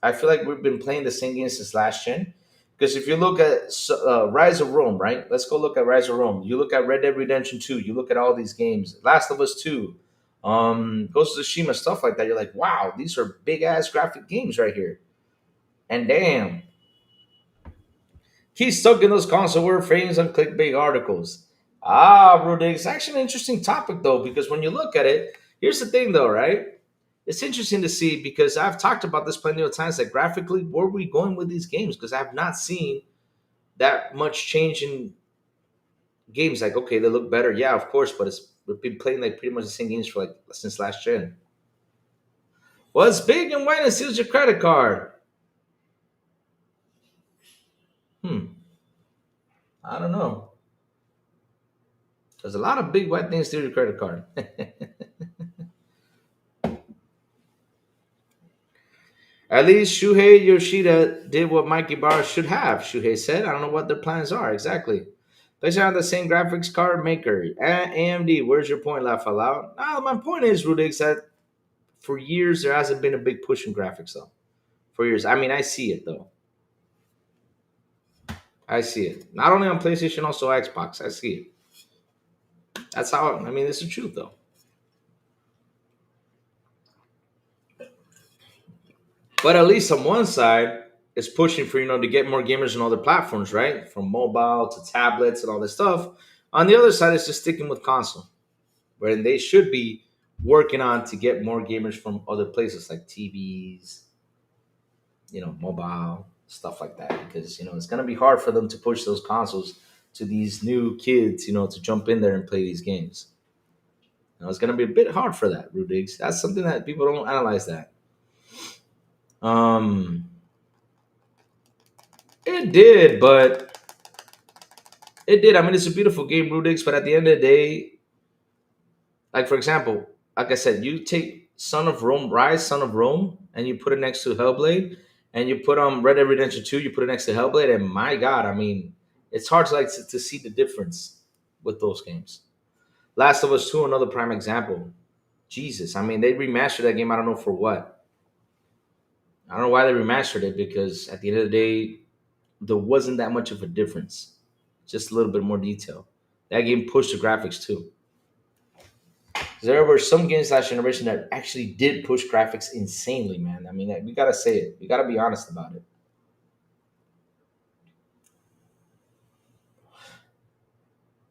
I feel like we've been playing the same game since last gen. Because if you look at Rise of Rome, right? Let's go look at Rise of Rome. You look at Red Dead Redemption 2. You look at all these games. Last of Us 2. Ghost of Tsushima, stuff like that. You're like, wow, these are big ass graphic games right here. And damn, he's stuck in those console war frames on clickbait articles. Ah, Rudy, it's actually an interesting topic though, because when you look at it, here's the thing though, right? It's interesting to see because I've talked about this plenty of times that graphically, where are we going with these games? Because I have not seen that much change in games. Like, okay, they look better, yeah, of course, but it's we've been playing like pretty much the same games for like since last gen. What's big and white and steals your credit card? Hmm, I don't know. There's a lot of big white things steal your credit card. At least Shuhei Yoshida did what Mikey Barr should have, Shuhei said. I don't know what their plans are exactly. They are the same graphics card maker. AMD, where's your point, laugh aloud? My point is, Rudix, that for years there hasn't been a big push in graphics, though. For years. I mean, I see it, though. I see it. Not only on PlayStation, also Xbox. I see it. That's how, I mean, it's the truth, though. But at least on one side, it's pushing for to get more gamers on other platforms, right? From mobile to tablets and all this stuff. On the other side, it's just sticking with console, where they should be working on to get more gamers from other places like TVs, mobile stuff like that. Because it's gonna be hard for them to push those consoles to these new kids, to jump in there and play these games. It's gonna be a bit hard for that, Rudigs. That's something that people don't analyze that. Um, it did, but it did. I mean, it's a beautiful game, Rudix, but at the end of the day, like for example, like I said, you take Son of Rome, Rise, Son of Rome, and you put it next to Hellblade, and you put Red Dead Redemption 2, you put it next to Hellblade, and my God, I mean, it's hard to see the difference with those games. Last of Us 2, another prime example. Jesus, I mean, they remastered that game. I don't know for what. I don't know why they remastered it because at the end of the day, there wasn't that much of a difference. Just a little bit more detail. That game pushed the graphics too. There were some games last generation that actually did push graphics insanely, man. I mean, we gotta say it. We gotta be honest about it.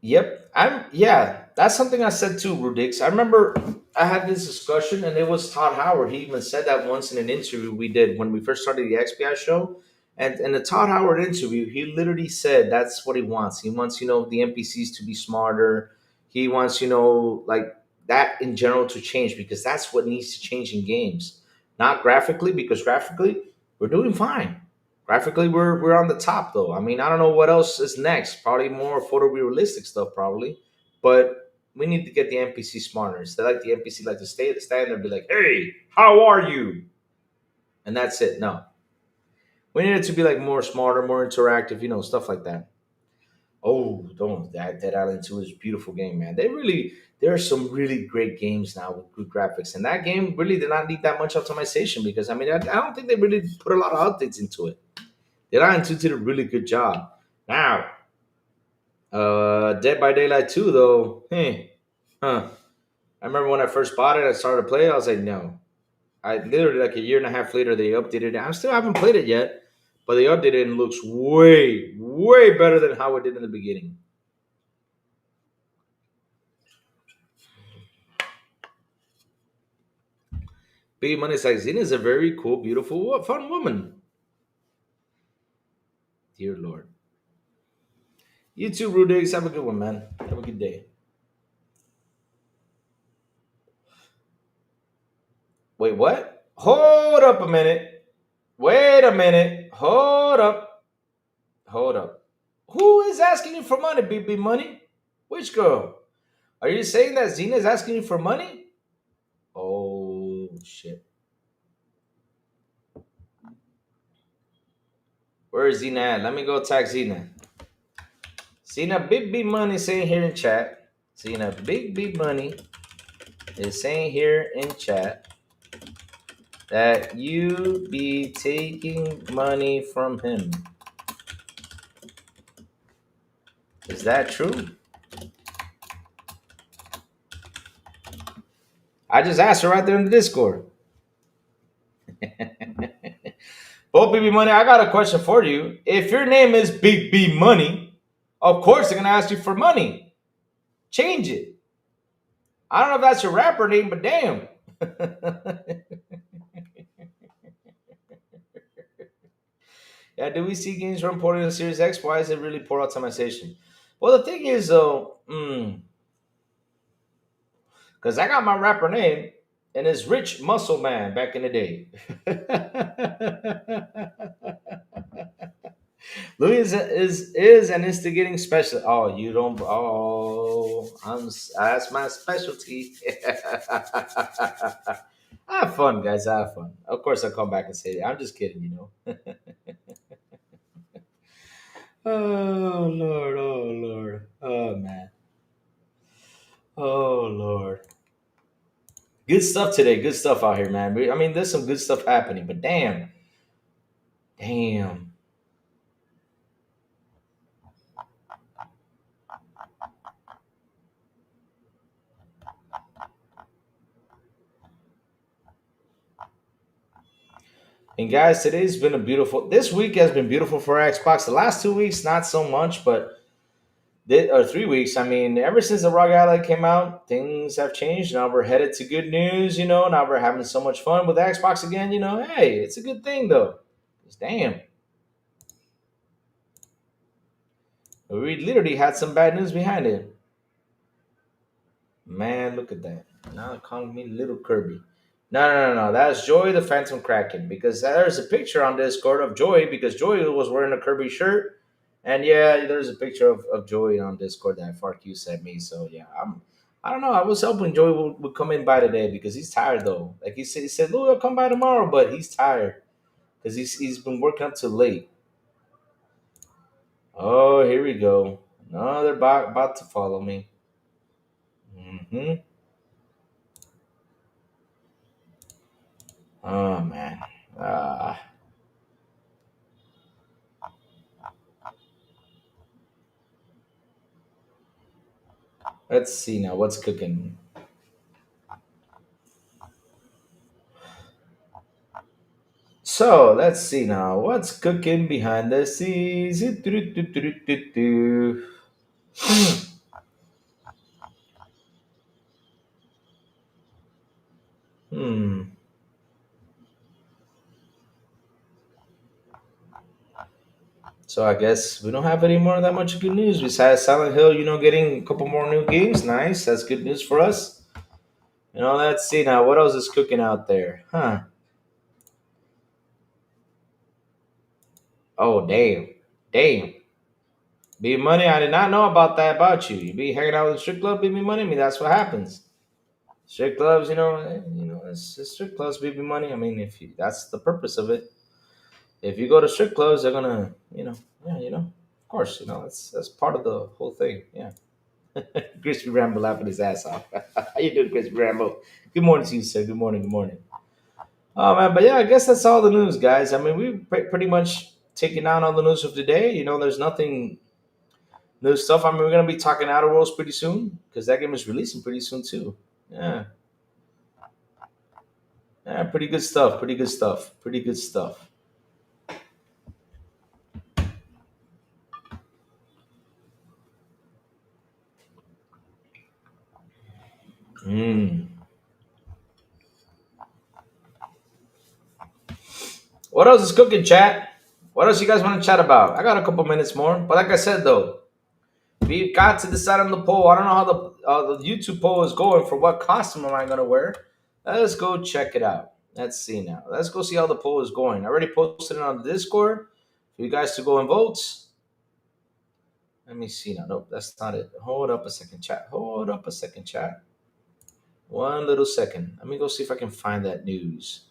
Yep, yeah. That's something I said too, Rudix. I remember I had this discussion, and it was Todd Howard. He even said that once in an interview we did when we first started the XPI show. And in the Todd Howard interview, he literally said that's what he wants. He wants, the NPCs to be smarter. He wants, like that in general to change because that's what needs to change in games. Not graphically, because graphically we're doing fine. Graphically, we're on the top though. I mean, I don't know what else is next. Probably more photorealistic stuff, probably. But we need to get the NPC smarter. Instead, like the NPC like to stand there and be like, "Hey, how are you?" And that's it. No, we need it to be like more smarter, more interactive, stuff like that. Oh, don't that Dead Island 2 is a beautiful game, man. There are some really great games now with good graphics. And that game really did not need that much optimization because I don't think they really put a lot of updates into it. Dead Island 2 did a really good job. Now, Dead by Daylight 2 though, huh. I remember when I first bought it, I started to play it, I was like, no. I literally like a year and a half later they updated it. I still haven't played it yet, but they updated it and it looks way, way better than how it did in the beginning. Big Money says Zena is a very cool, beautiful, fun woman. Dear Lord. You too, Rudigs. Have a good one, man. Have a good day. Wait, what? Hold up a minute. Wait a minute. Hold up. Hold up. Who is asking you for money, BB Money? Which girl? Are you saying that Zena is asking you for money? Oh, shit. Where is Zena at? Let me go tag Zena. Zena Big B Money saying here in chat. Zena Big B Money is saying here in chat that you be taking money from him. Is that true? I just asked her right there in the Discord. Well, BB Money, I got a question for you. If your name is Big B Money, of course they're gonna ask you for money. Change it. I don't know if that's your rapper name, but damn. Yeah, do we see games from porting to Series X? Why is it really poor optimization? Well, the thing is, though, because I got my rapper name, and it's Rich Muscle Man back in the day. Louis is an instigating special. Oh, you don't. Oh, that's my specialty. Have fun, guys. Have fun. Of course, I'll come back and say it. I'm just kidding, you know. Oh Lord, oh Lord, oh man, oh Lord. Good stuff today. Good stuff out here, man. I mean, there's some good stuff happening, but damn, damn. And guys, today's been a beautiful. This week has been beautiful for Xbox. The last 2 weeks, not so much, but or 3 weeks. I mean, ever since the Rock Ally came out, things have changed. Now we're headed to good news. You know, now we're having so much fun with Xbox again. You know, hey, it's a good thing though. 'Cause damn, we literally had some bad news behind it. Man, look at that. Now they're calling me Little Kirby. No, no, no, no. That's Joy the Phantom Kraken. Because there's a picture on Discord of Joy because Joy was wearing a Kirby shirt. And yeah, there's a picture of Joy on Discord that FRQ sent me. So yeah, I don't know. I was hoping Joy would come in by today because he's tired though. Like he said, Louis, I'll come by tomorrow, but he's tired because he's been working up too late. Oh, here we go. No, they're about to follow me. Hmm. Oh man. Ah. Let's see now what's cooking. So let's see now what's cooking behind the scenes. Hmm. So I guess we don't have any more that much good news besides Silent Hill. You know, getting a couple more new games. Nice. That's good news for us. You know, let's see now what else is cooking out there. Huh? Oh damn, damn. B Money, I did not know about that about you. You be hanging out with the strip club, B Money. I mean, that's what happens. Strip clubs, it's strip clubs, baby money. I mean, if you, that's the purpose of it. If you go to strip clubs, they're gonna, yeah, of course, that's part of the whole thing. Yeah. Crispy Rambo laughing his ass off. How you doing, Crispy Rambo? Good morning to you, sir. Good morning. Good morning. Oh man, but yeah, I guess that's all the news, guys. I mean, we pretty much taken down all the news of today. You know, there's nothing new stuff. I mean, we're gonna be talking Outer Worlds pretty soon because that game is releasing pretty soon too. Yeah. Yeah, pretty good stuff. Pretty good stuff. Pretty good stuff. Mm. What else is cooking, chat? What else you guys want to chat about? I got a couple minutes more, but like I said though, we got to decide on the poll. I don't know how the YouTube poll is going for what costume am I gonna wear. Let's go check it out. Let's see now. Let's go see how the poll is going. I already posted it on the Discord for you guys to go and vote. Let me see now. Nope, that's not it. Hold up a second, chat. Hold up a second, chat. One little second. Let me go see if I can find that news.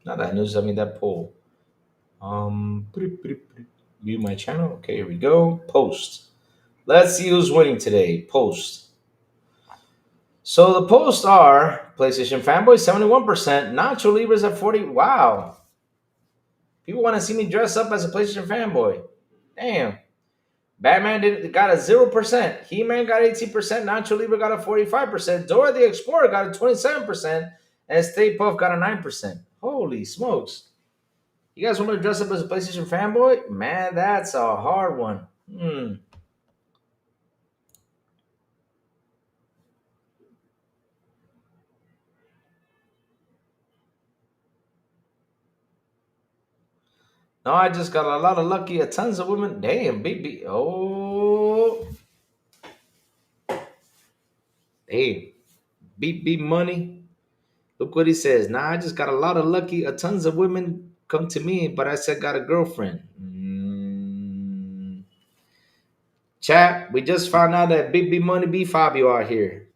Not that news. I mean that poll. View my channel. Okay, here we go. Post. Let's see who's winning today. Post. So the posts are PlayStation fanboy 71%, Nacho Libres at 40. Wow. People want to see me dress up as a PlayStation fanboy. Damn. Batman got a 0%. He-Man got 18%. Nacho Libre got a 45%. Dora the Explorer got a 27%. And Stay Puft got a 9%. Holy smokes. You guys want me to dress up as a PlayStation fanboy? Man, that's a hard one. No, I just got a lot of lucky, tons of women. Damn, baby. Oh, hey, beep money. Look what he says. Nah, I just got a lot of lucky, tons of women come to me, but I said got a girlfriend. Chat, we just found out that Big B Money B Fabio out here.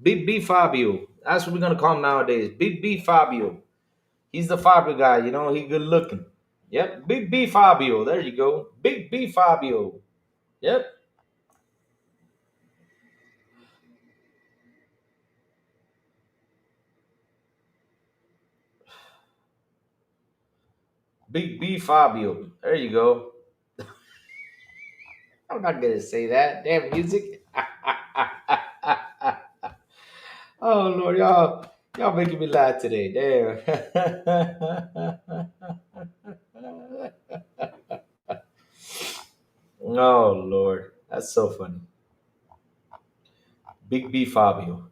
Big B Fabio. That's what we're gonna call him nowadays. Big B Fabio. He's the Fabio guy, you know, he good looking. Yep, Big B Fabio. There you go. Big B Fabio. Yep. Big B Fabio. There you go. I'm not gonna say that. Damn music. Oh Lord, y'all making me laugh today. Damn. Oh Lord, that's so funny. Big B Fabio.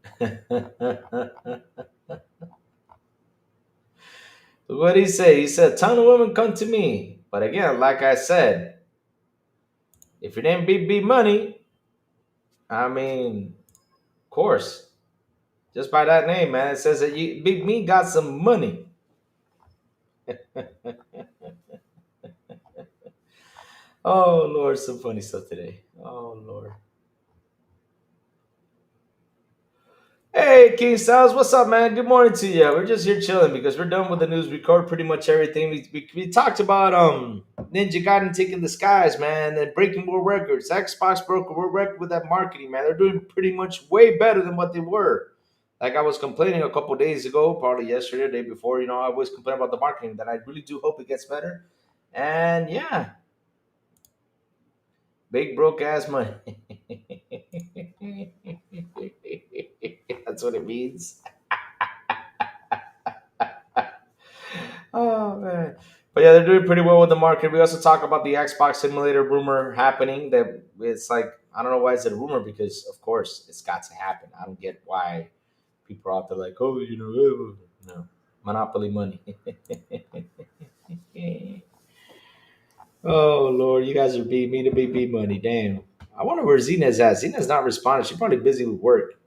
What did he say? He said, "Ton of women come to me." But again, like I said, if your name Big B Money, I mean, of course, just by that name, man, it says that Big Me got some money. Oh Lord, some funny stuff today. Oh Lord. Hey, King Styles, what's up, man? Good morning to you. We're just here chilling because we're done with the news. We covered pretty much everything. We talked about Ninja Gaiden taking the skies, man, and breaking world records. Xbox broke a world record with that marketing, man. They're doing pretty much way better than what they were. Like I was complaining a couple days ago, probably yesterday, the day before. You know, I was complaining about the marketing. That I really do hope it gets better. And yeah, big broke ass money. That's what it means. Oh man. But yeah, they're doing pretty well with the market. We also talk about the Xbox simulator rumor happening. That it's like I don't know why it's a rumor because of course it's got to happen. I don't get why people are out there like, oh, you know, no monopoly money. Oh Lord, you guys are beating me to beat money. Damn. I wonder where Zena's at. Zena's not responding. She's probably busy with work.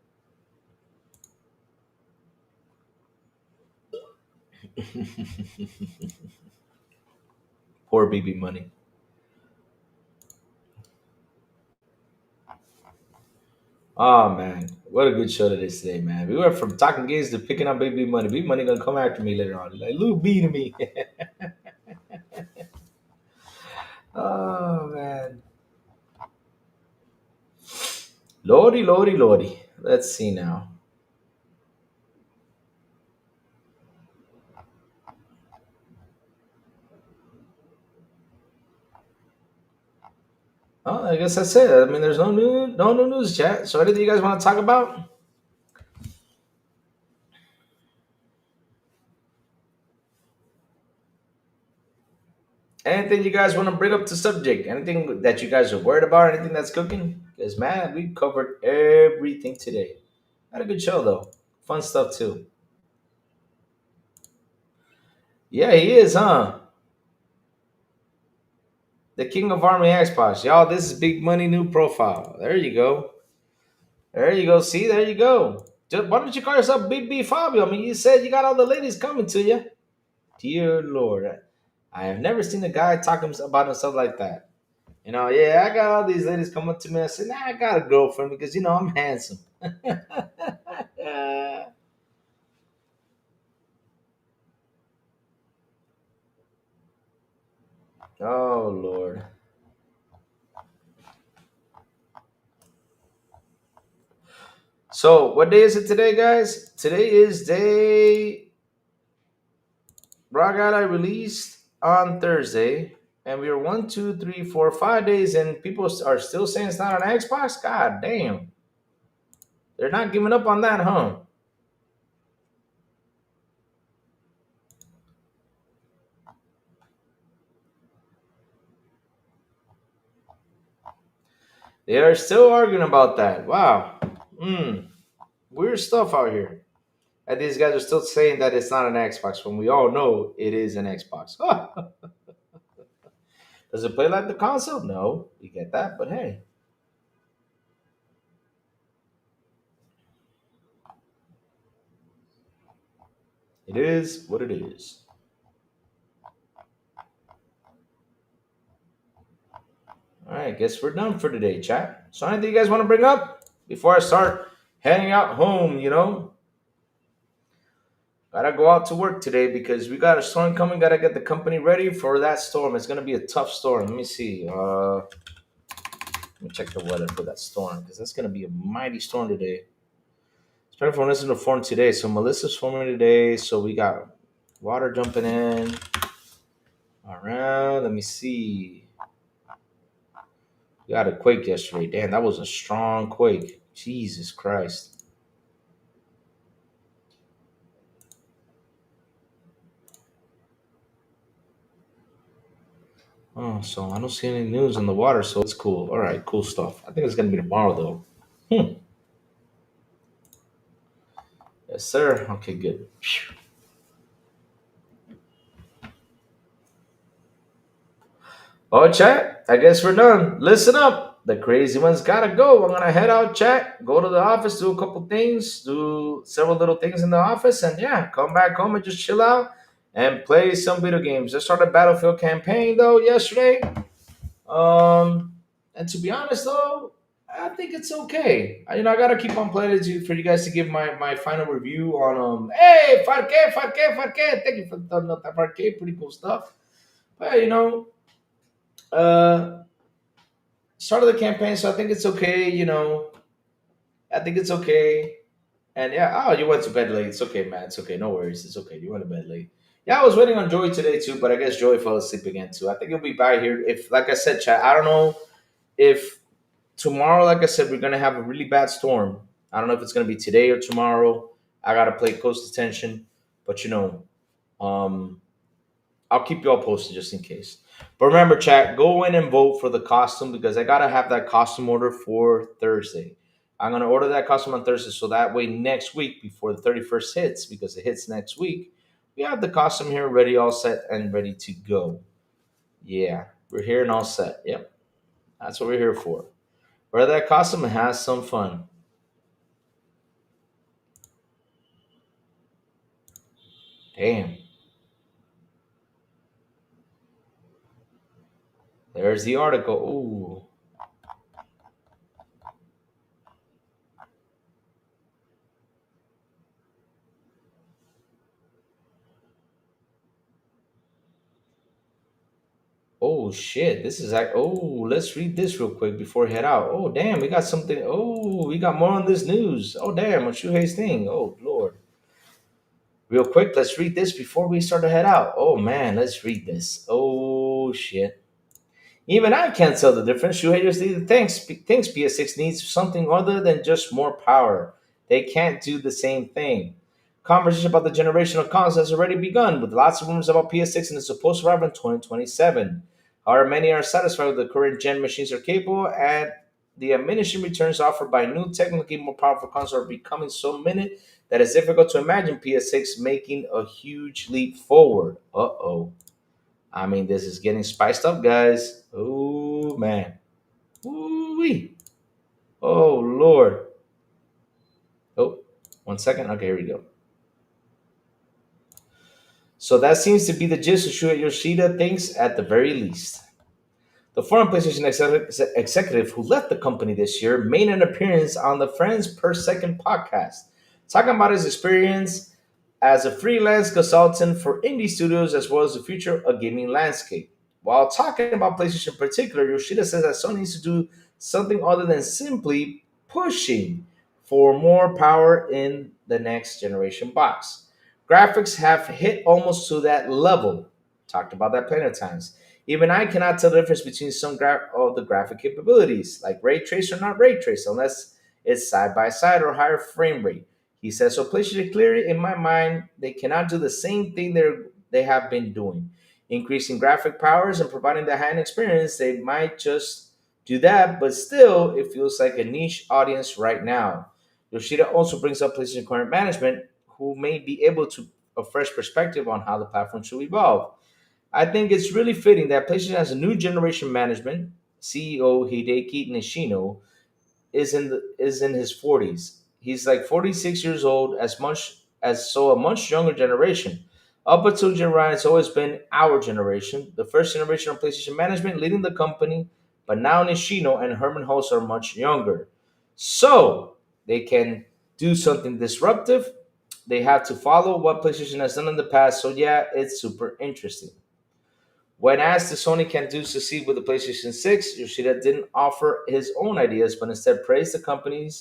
Poor BB money. Oh man, what a good show that is today, man. We went from talking games to picking up Big Money. Big Money gonna come after me later on. Like Lou beating me. Oh man, Lordy, Lordy, Lordy. Let's see now. Oh, I guess that's it. I mean, there's no new news, chat. So, anything you guys want to talk about? Anything you guys want to bring up to subject? Anything that you guys are worried about? Anything that's cooking? Because man, we covered everything today. Had a good show though. Fun stuff too. Yeah, he is, huh? The king of Army Xbox. Y'all, this is Big Money new profile. There you go. There you go. See, there you go. Why don't you call yourself Big B Fabio? I mean, you said you got all the ladies coming to you. Dear Lord. I have never seen a guy talk about himself like that. You know, yeah, I got all these ladies coming to me. I said, nah, I got a girlfriend because, you know, I'm handsome. Oh Lord. So what day is it today, guys? Today is day Rock Ally released on Thursday, and we are 1, 2, 3, 4, 5 days, and people are still saying it's not on Xbox. God damn, they're not giving up on that, huh? They are still arguing about that. Wow. Hmm. Weird stuff out here. And these guys are still saying that it's not an Xbox when we all know it is an Xbox. Does it play like the console? No, you get that, but hey, it is what it is. All right, guess we're done for today, chat. So, anything you guys want to bring up before I start heading out home? Gotta go out to work today because we got a storm coming. Gotta get the company ready for that storm. It's gonna be a tough storm. Let me see. Let me check the weather for that storm because that's gonna be a mighty storm today. Especially for listening to form today. So Melissa's forming today. So we got water jumping in around. Let me see. We got a quake yesterday. Damn, that was a strong quake. Jesus Christ. Oh, so I don't see any news on the water, so it's cool. All right, cool stuff. I think it's gonna be tomorrow though. Hmm. Yes, sir. Okay, good. Phew. Oh, chat. I guess we're done. Listen up. The crazy one's gotta go. I'm gonna head out, chat. Go to the office, do a couple things, do several little things in the office, and yeah, come back home and just chill out and play some video games. I started Battlefield campaign though yesterday. Um, and to be honest though, I think it's okay. I gotta keep on playing it for you guys to give my final review on Hey, 5K, 5K, 5K. Thank you for the thumbs up. That 5K, pretty cool stuff. But uh, start of the campaign, so I think it's okay. I think it's okay. And yeah, oh, you went to bed late. It's okay, man. It's okay. No worries. It's okay. You went to bed late. Yeah, I was waiting on Joey today too, but I guess Joey fell asleep again too. I think he'll be back here. If, like I said, chat, I don't know if tomorrow, like I said, we're gonna have a really bad storm. I don't know if it's gonna be today or tomorrow. I gotta play close attention, but um, I'll keep you all posted just in case. But remember, chat, go in and vote for the costume because I gotta have that costume order for Thursday. I'm gonna order that costume on Thursday so that way next week before the 31st hits, because it hits next week, we have the costume here ready, all set, and ready to go. Yeah, we're here and all set. Yep, that's what we're here for. Wear that costume and have some fun. Damn, there's the article. Ooh. Oh shit! This is like let's read this real quick before we head out. Oh damn, we got something. Oh, we got more on this news. Oh damn, on Shuhei's thing. Oh lord, real quick, let's read this before we start to head out. Oh man, let's read this. Oh shit. Even I can't tell the difference. Shuhei just thinks PS6 needs something other than just more power. They can't do the same thing. Conversation about the generational consoles has already begun, with lots of rumors about PS6 and it's supposed to arrive in 2027. However, many are satisfied with the current gen machines are capable, and the diminishing returns offered by new, technically more powerful consoles are becoming so many that it's difficult to imagine PS6 making a huge leap forward. Uh oh. I mean, this is getting spiced up, guys. Oh man. Ooh wee. Oh Lord. Oh, 1 second. Okay, here we go. So that seems to be the gist of Shuhei Yoshida thinks at the very least. The former PlayStation executive who left the company this year made an appearance on the Friends Per Second podcast, talking about his experience as a freelance consultant for indie studios as well as the future of gaming landscape. While talking about PlayStation in particular, Yoshida says that Sony needs to do something other than simply pushing for more power in the next generation box. Graphics have hit almost to that level. Talked about that plenty of times. Even I cannot tell the difference between some of the graphic capabilities, like ray trace or not ray trace, unless it's side by side or higher frame rate. He says, so PlayStation clearly, in my mind, they cannot do the same thing they have been doing. Increasing graphic powers and providing the high-end experience, they might just do that, but still, it feels like a niche audience right now. Yoshida also brings up PlayStation current management, who may be able to a fresh perspective on how the platform should evolve. I think it's really fitting that PlayStation has a new generation management. CEO Hideki Nishino is in his 40s. He's like 46 years old, as much as so a much younger generation. Up until Jim Ryan, it's always been our generation, the first generation of PlayStation management leading the company, but now Nishino and Herman Hulse are much younger. So they can do something disruptive. They have to follow what PlayStation has done in the past. So yeah, it's super interesting. When asked if Sony can do succeed with the PlayStation 6, Yoshida didn't offer his own ideas, but instead praised the company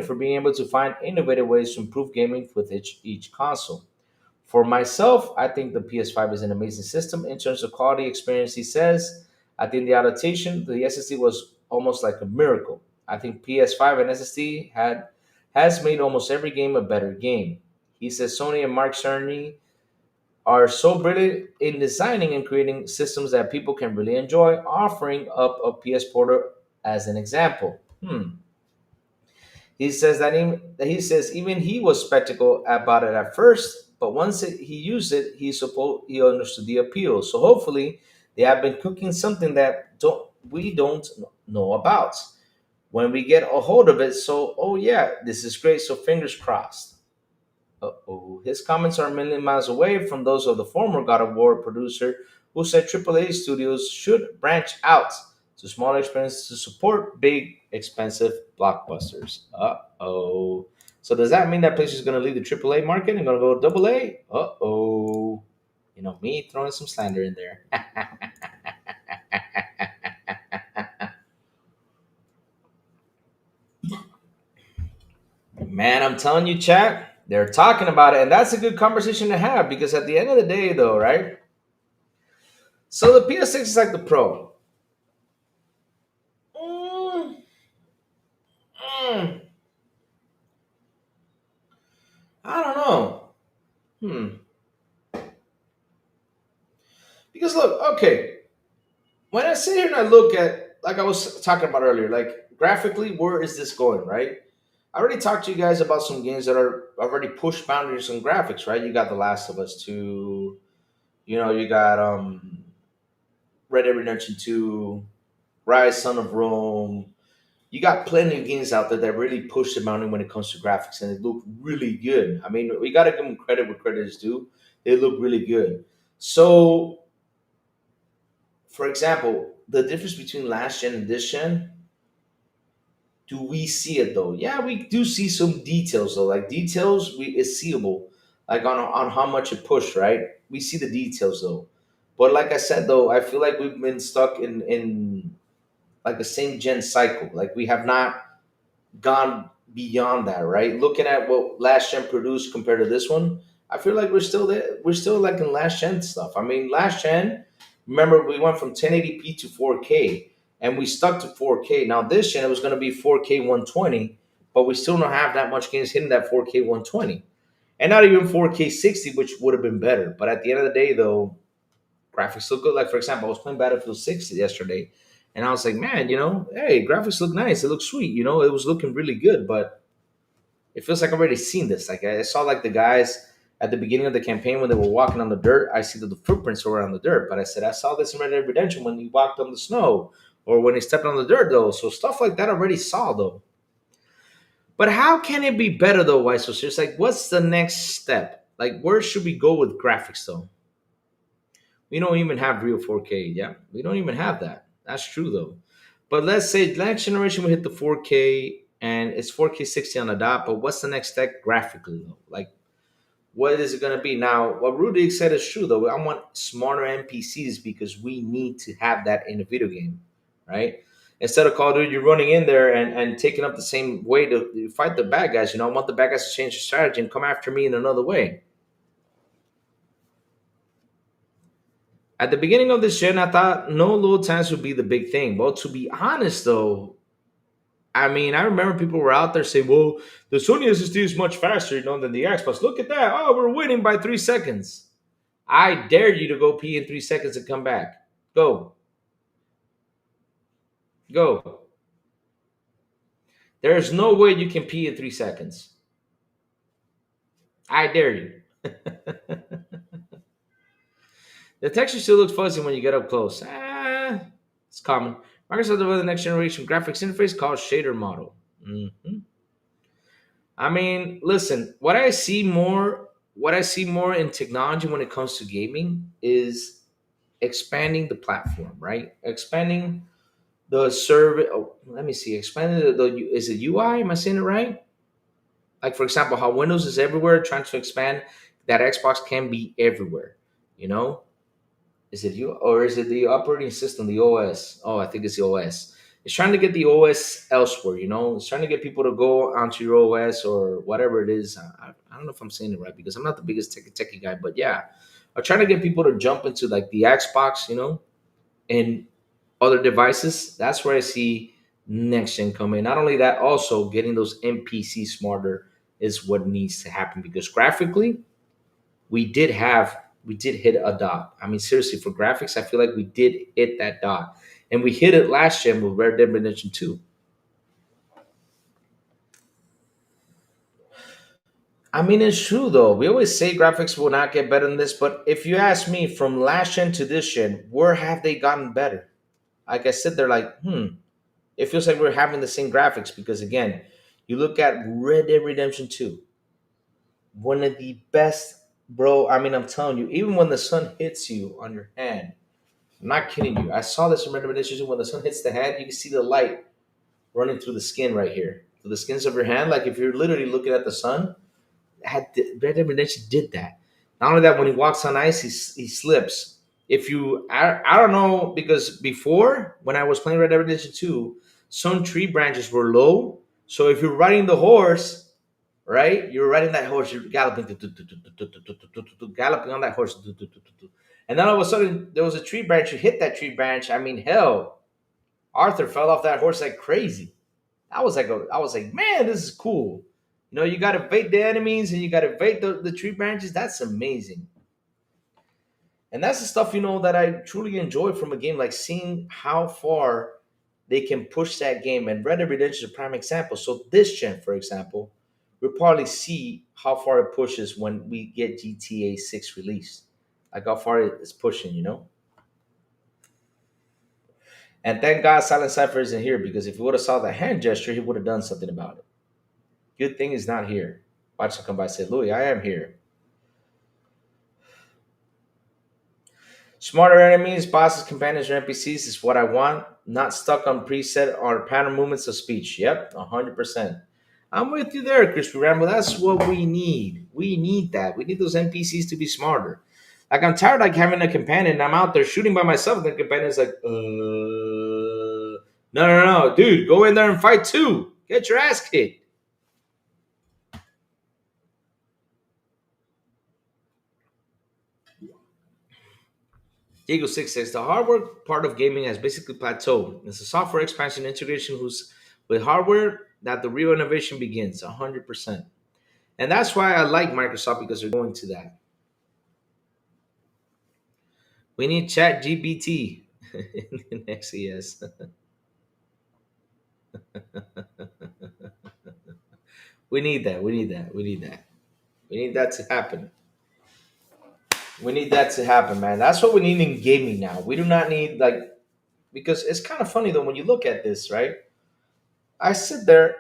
for being able to find innovative ways to improve gaming with each console. For myself, I think the PS5 is an amazing system in terms of quality experience. He says, I think the adaptation to the SSD was almost like a miracle. I think PS5 and SSD has made almost every game a better game. He says Sony and Mark Cerny are so brilliant in designing and creating systems that people can really enjoy, offering up a PS Portal as an example. He says he says even he was skeptical about it at first, but he used it, he understood the appeal. So hopefully they have been cooking something that we don't know about when we get a hold of it. So oh yeah, this is great. So fingers crossed. Uh-oh. His comments are a million miles away from those of the former God of War producer who said AAA studios should branch out to smaller experiences to support big, expensive blockbusters. Uh-oh. So does that mean that PlayStation is going to leave the AAA market and going to go double A? Uh-oh. You know, me throwing some slander in there. Man, I'm telling you, chat, they're talking about it, and that's a good conversation to have because at the end of the day, though, right? So the PS6 is like the Pro. Mm, mm, I don't know. Hmm. Because look, okay, when I sit here and I look at, like I was talking about earlier, like graphically, where is this going, right? I already talked to you guys about some games that are already pushed boundaries in graphics, right? You got The Last of Us 2, you got Red Dead Redemption 2, Rise Son of Rome. You got plenty of games out there that really push the mountain when it comes to graphics, and they look really good. I mean, we got to give them credit where credit is due. They look really good. So, for example, the difference between last gen and this gen, do we see it though? Yeah, we do see some details though. Like details, we is seeable, like on how much it pushed, right? We see the details though. But like I said though, I feel like we've been stuck in like the same gen cycle. Like we have not gone beyond that, right? Looking at what last gen produced compared to this one, I feel like we're still there. We're still like in last gen stuff. I mean, last gen, remember we went from 1080p to 4K, and we stuck to 4K. Now this gen it was going to be 4K 120, but we still don't have that much games hitting that 4K 120, and not even 4K 60, which would have been better. But at the end of the day, though, graphics look good. Like for example, I was playing Battlefield 6 yesterday, and I was like, man, hey, graphics look nice. It looks sweet. It was looking really good, but it feels like I've already seen this. Like I saw like the guys at the beginning of the campaign when they were walking on the dirt. I see that the footprints were on the dirt, but I said I saw this in Red Dead Redemption when he walked on the snow or when he stepped on the dirt, though. So stuff like that I already saw though. But how can it be better though? Why so serious? Like, what's the next step? Like, where should we go with graphics though? We don't even have real 4K. Yeah, we don't even have that. That's true though. But let's say next generation we hit the 4K and it's 4K 60 on the dot. But what's the next step graphically though? Like What is it going to be? Now, what Rudy said is true, though. I want smarter NPCs because we need to have that in a video game, right? Instead of Call of Duty, you're running in there and taking up the same way to fight the bad guys. I want the bad guys to change their strategy and come after me in another way. At the beginning of this gen, I thought no load times would be the big thing. Well, to be honest, though, I mean, I remember people were out there saying, well, the Sony SSD is much faster, than the Xbox. Look at that. Oh, we're winning by 3 seconds. I dare you to go pee in 3 seconds and come back. Go. Go. There's no way you can pee in 3 seconds. I dare you. The texture still looks fuzzy when you get up close. It's common. Microsoft developed the next generation graphics interface called shader model. Mhm. I mean, listen, what I see more in technology when it comes to gaming is expanding the platform, right? Expanding the server. Oh, let me see. Expanding is it UI? Am I saying it right? Like for example, how Windows is everywhere, trying to expand that Xbox can be everywhere. You know, is it you or is it the operating system, the OS? Oh, I think it's the OS. It's trying to get the OS elsewhere. It's trying to get people to go onto your OS or whatever it is. I don't know if I'm saying it right because I'm not the biggest techie guy, but yeah, I'm trying to get people to jump into like the Xbox, and other devices. That's where I see next gen coming. Not only that, also getting those NPC smarter is what needs to happen because graphically, we did hit a dot. I mean, seriously, for graphics, I feel like we did hit that dot, and we hit it last gen with Red Dead Redemption 2. I mean, it's true though. We always say graphics will not get better than this, but if you ask me, from last gen to this gen, where have they gotten better? Like I said, they're like, it feels like we're having the same graphics because again, you look at Red Dead Redemption 2, one of the best, bro. I mean, I'm telling you, even when the sun hits you on your hand, I'm not kidding you. I saw this in Red Dead Redemption 2. When the sun hits the hand, you can see the light running through the skin right here, through the skins of your hand. Like if you're literally looking at the sun, Red Dead Redemption did that. Not only that, when he walks on ice, he slips. If you, I don't know, because before when I was playing Red Dead Redemption 2, some tree branches were low. So if you're riding the horse, right, you're riding that horse, you're galloping, galloping on that horse, and then all of a sudden there was a tree branch. You hit that tree branch. I mean, hell, Arthur fell off that horse like crazy. I was like, man, this is cool. You got to bait the enemies and you got to bait the tree branches. That's amazing. And that's the stuff, that I truly enjoy from a game, like seeing how far they can push that game. And Red Dead Redemption is a prime example. So this gen, for example, we'll probably see how far it pushes when we get GTA 6 released. Like how far it's pushing. And thank God Silent Cypher isn't here because if he would have saw the hand gesture, he would have done something about it. Good thing he's not here. Watch him come by and say, Louis, I am here. Smarter enemies, bosses, companions, or NPCs is what I want. Not stuck on preset or pattern movements of speech. Yep, 100%. I'm with you there, Crispy Rambo. That's what we need. We need that. We need those NPCs to be smarter. Like I'm tired of like having a companion. I'm out there shooting by myself, and the companion's like, no, no, no, dude, go in there and fight too. Get your ass kicked. Diego Six says the hardware part of gaming has basically plateaued. It's the software expansion integration who's with hardware that the real innovation begins. 100%. And that's why I like Microsoft because they're going to that. We need Chat GBT next yes. We need that. We need that. We need that. We need that to happen. We need that to happen, man. That's what we need in gaming now. We do not need like because it's kind of funny though when you look at this, right? I sit there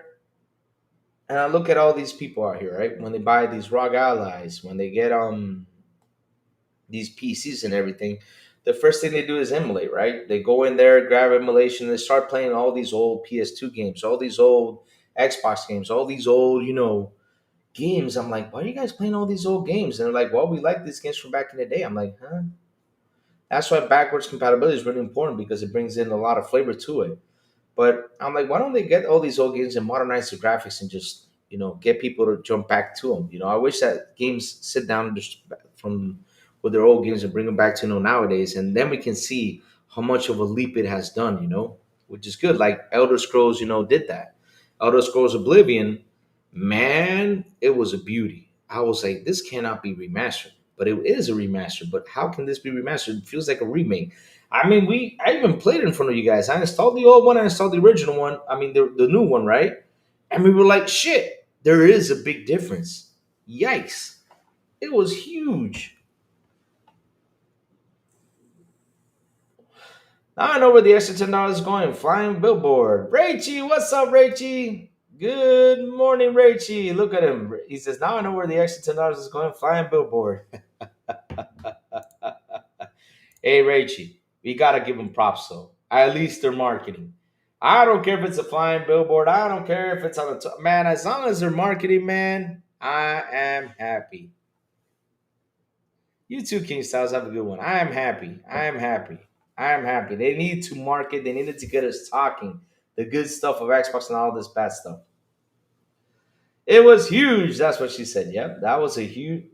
and I look at all these people out here, right? When they buy these ROG allies, when they get these PCs and everything, the first thing they do is emulate, right? They go in there, grab emulation, and they start playing all these old PS2 games, all these old Xbox games, all these old, games. I'm like, why are you guys playing all these old games? And they're like, well, we like these games from back in the day. I'm like, huh? That's why backwards compatibility is really important because it brings in a lot of flavor to it. But I'm like, why don't they get all these old games and modernize the graphics and just, get people to jump back to them? I wish that games sit down and just from with their old games and bring them back to nowadays, and then we can see how much of a leap it has done. Which is good. Like Elder Scrolls, did that. Elder Scrolls Oblivion, man, it was a beauty. I was like, this cannot be remastered, but it is a remaster. But how can this be remastered? It feels like a remake. I mean, I even played it in front of you guys. I installed the old one, I installed the original one. I mean, the new one, right? And we were like, shit, there is a big difference. Yikes. It was huge. Now I know where the extra $10 is going. Flying billboard. Rachy, what's up, Rachy? Good morning, Rachy. Look at him. He says, now I know where the extra $10 is going. Flying billboard. Hey, Rachy, we gotta give them props though. At least they're marketing. I don't care if it's a flying billboard. I don't care if it's on the top. Man, as long as they're marketing, man, I am happy. You too, King Styles. Have a good one. I am happy. I am happy. I am happy. They need to market. They needed to get us talking the good stuff of Xbox and all this bad stuff. It was huge. That's what she said. Yep, that was a huge.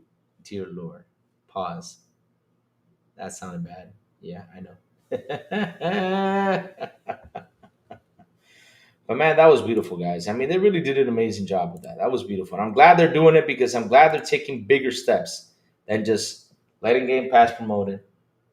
Dear Lord. Pause. That sounded bad. Yeah, I know. But man, that was beautiful, guys. I mean, they really did an amazing job with that. That was beautiful. And I'm glad they're doing it because I'm glad they're taking bigger steps than just letting Game Pass promote it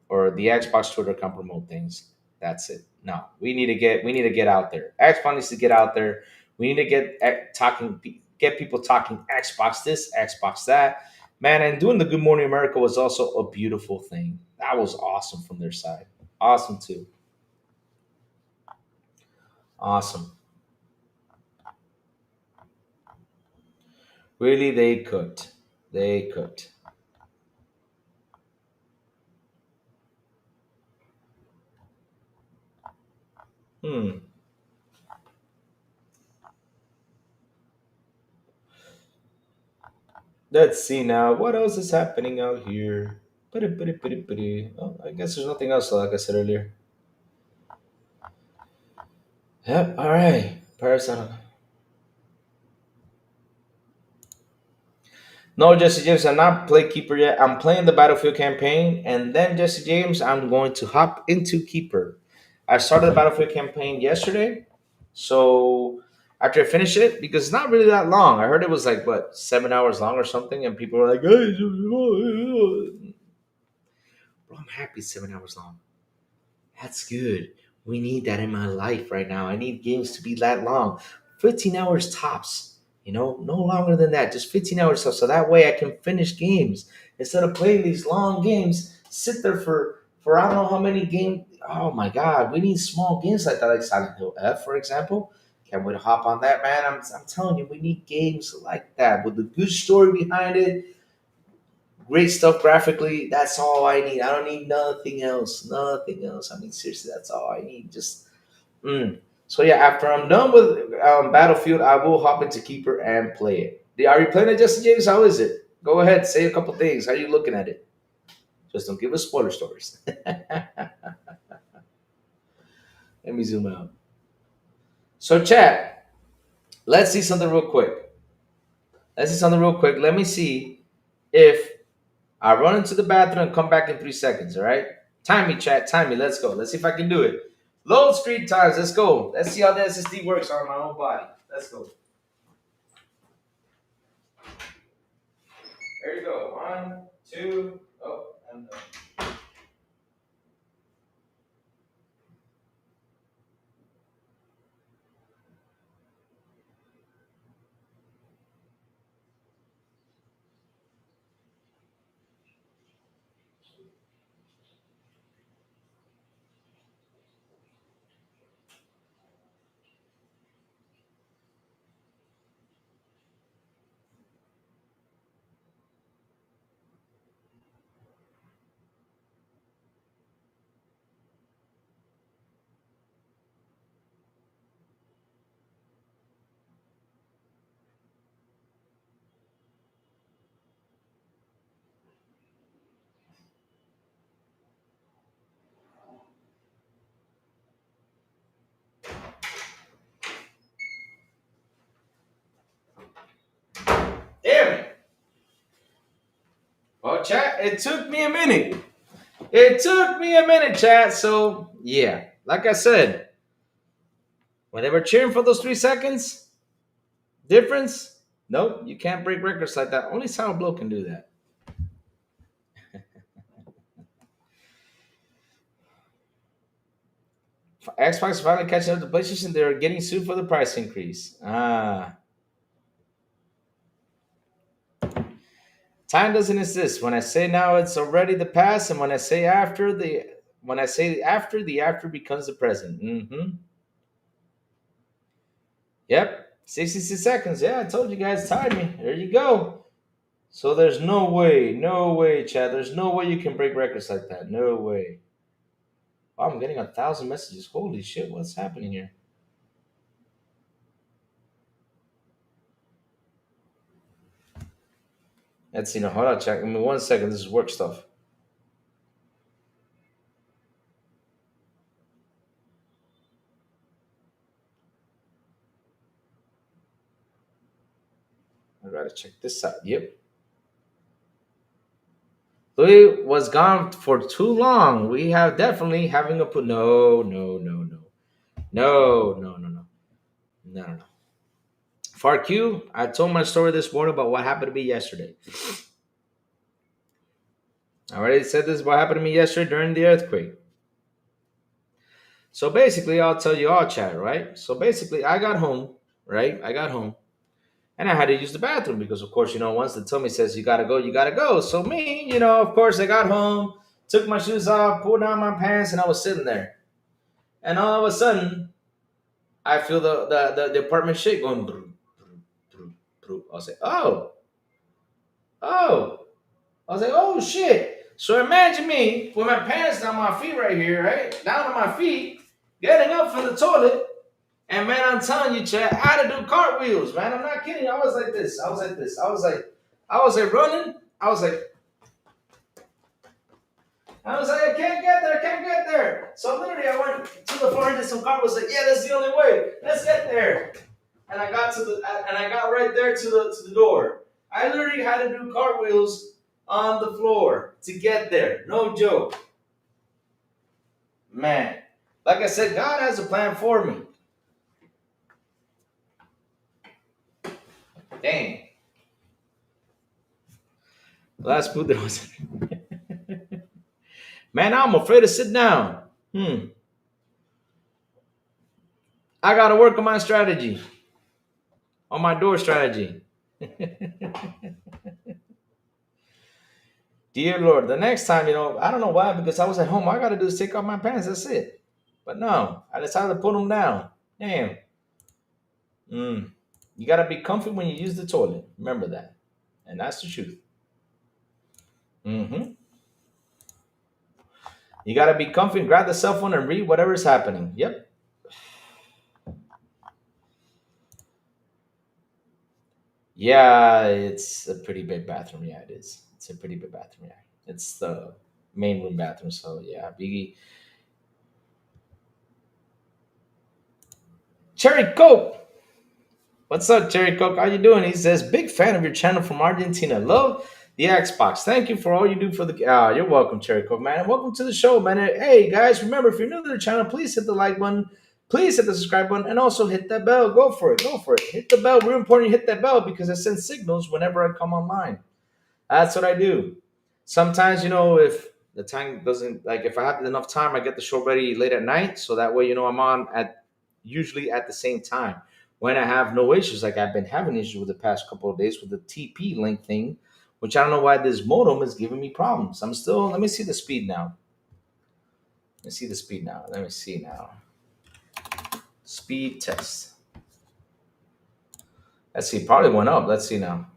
or the Xbox Twitter can promote things. That's it. No, we need to get out there. Xbox needs to get out there. We need to get people talking Xbox this, Xbox that. Man, and doing the Good Morning America was also a beautiful thing. That was awesome from their side. Awesome too. Awesome. Really, they cooked. They cooked. Hmm. Let's see now. What else is happening out here? Pity, pity, pity, pity. Oh, I guess there's nothing else, like I said earlier. Yep. All right. Parasite. No, Jesse James, I'm not play Keeper yet. I'm playing the Battlefield campaign, and then Jesse James, I'm going to hop into Keeper. I started the Battlefield campaign yesterday, so after I finish it, because it's not really that long. I heard it was like what 7 hours long or something, and people were like, "Hey, bro, I'm happy it's 7 hours long. That's good. We need that in my life right now. I need games to be that long. 15 hours tops, no longer than that. Just 15 hours tops. So that way I can finish games instead of playing these long games, sit there for I don't know how many games. Oh my God, we need small games like that, like Silent Hill F, for example. Can't wait to hop on that, man. I'm telling you, we need games like that with a good story behind it, great stuff graphically. That's all I need. I don't need nothing else. Nothing else. I mean, seriously, that's all I need. Just So yeah, after I'm done with Battlefield, I will hop into Keeper and play it. Are you playing it, Justin James? How is it? Go ahead, say a couple things. How are you looking at it? Just don't give us spoiler stories. Let me zoom out. So chat, let's see something real quick. Let's see something real quick. Let me see if I run into the bathroom and come back in 3 seconds, all right? Time me, chat. Time me. Let's go. Let's see if I can do it. Load screen times. Let's go. Let's see how the SSD works on my own body. Let's go. There you go. One, two. Oh, I'm done. chat. It took me a minute. It took me a minute, chat. So yeah, like I said, when they were cheering for those 3 seconds difference, nope, you can't break records like that. Only Sound Blow can do that. Xbox finally catching up to PlayStation. They're getting sued for the price increase. Time doesn't exist. When I say now, it's already the past, and when I say after, the after becomes the present. Yep, 66 seconds. Yeah, I told you guys, time me. There you go. So there's no way, Chad. There's no way you can break records like that. No way. Wow, I'm getting 1,000 messages. Holy shit, what's happening here? Let's see. No, hold on, check. Give me 1 second. This is work stuff. I gotta check this out. Yep. Louis was gone for too long. We have definitely having a put. No, no, no, no, no, no, no, no, no, no, no. Far Q, I told my story this morning about what happened to me yesterday. I already said this is what happened to me yesterday during the earthquake. So basically, I'll tell you all, chat, right? So basically, I got home, right? I got home and I had to use the bathroom because, of course, once the tummy says you gotta go, you gotta go. So me, of course, I got home, took my shoes off, pulled down my pants, and I was sitting there. And all of a sudden, I feel the apartment shake going. Brr, brr, brr. I was like, oh. I was like, oh shit. So imagine me with my pants down my feet right here, right? Down on my feet, getting up from the toilet. And man, I'm telling you, Chad, I had to do cartwheels, man. I'm not kidding. I was like this. I was like this. I was like running. I can't get there, I can't get there. So literally I went to the floor and did some cartwheels, like, yeah, that's the only way. Let's get there. And I got right there to the door. I literally had to do cartwheels on the floor to get there. No joke. Man. Like I said, God has a plan for me. Dang. Last food there was. Man, I'm afraid to sit down. I gotta work on my strategy. On my door strategy. Dear Lord, the next time, I don't know why, because I was at home. All I gotta do is take off my pants. That's it. But no, I decided to put them down. Damn. You gotta be comfy when you use the toilet. Remember that. And that's the truth. hmm You gotta be comfy, grab the cell phone and read whatever's happening. Yep. Yeah, it's a pretty big bathroom. Yeah, it is. It's a pretty big bathroom. Yeah. It's the main room bathroom. So yeah, Biggie. Cherry Coke. What's up, Cherry Coke? How you doing? He says, big fan of your channel from Argentina. Love the Xbox. Thank you for all you do for the. You're welcome, Cherry Coke, man. And welcome to the show, man. Hey, guys, remember, if you're new to the channel, please hit the like button. Please hit the subscribe button and also hit that bell. Go for it. Go for it. Hit the bell. Real important you hit that bell because it sends signals whenever I come online. That's what I do. Sometimes, if the time doesn't, like, if I have enough time, I get the show ready late at night. So that way, I'm on usually at the same time when I have no issues. Like I've been having issues with the past couple of days with the TP link thing, which I don't know why this modem is giving me problems. Let me see the speed now. Let me see now. Speed test. Let's see, probably went up. Let's see now.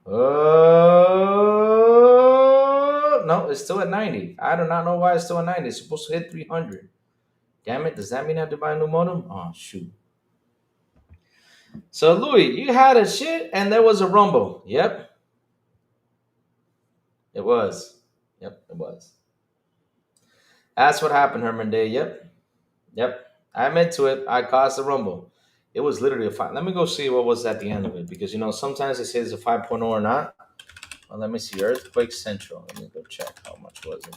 No, it's still at 90. I do not know why it's still at 90. It's supposed to hit 300. Damn it. Does that mean I have to buy a new modem? Oh, shoot. So, Louis, you had a shit and there was a rumble. Yep. It was. Yep, it was. That's what happened, Herman Day. Yep. I'm into it. I caused a rumble. It was literally a 5. Let me go see what was at the end of it because, sometimes it says a 5.0 or not. Let me see. Earthquake Central. Let me go check how much was it.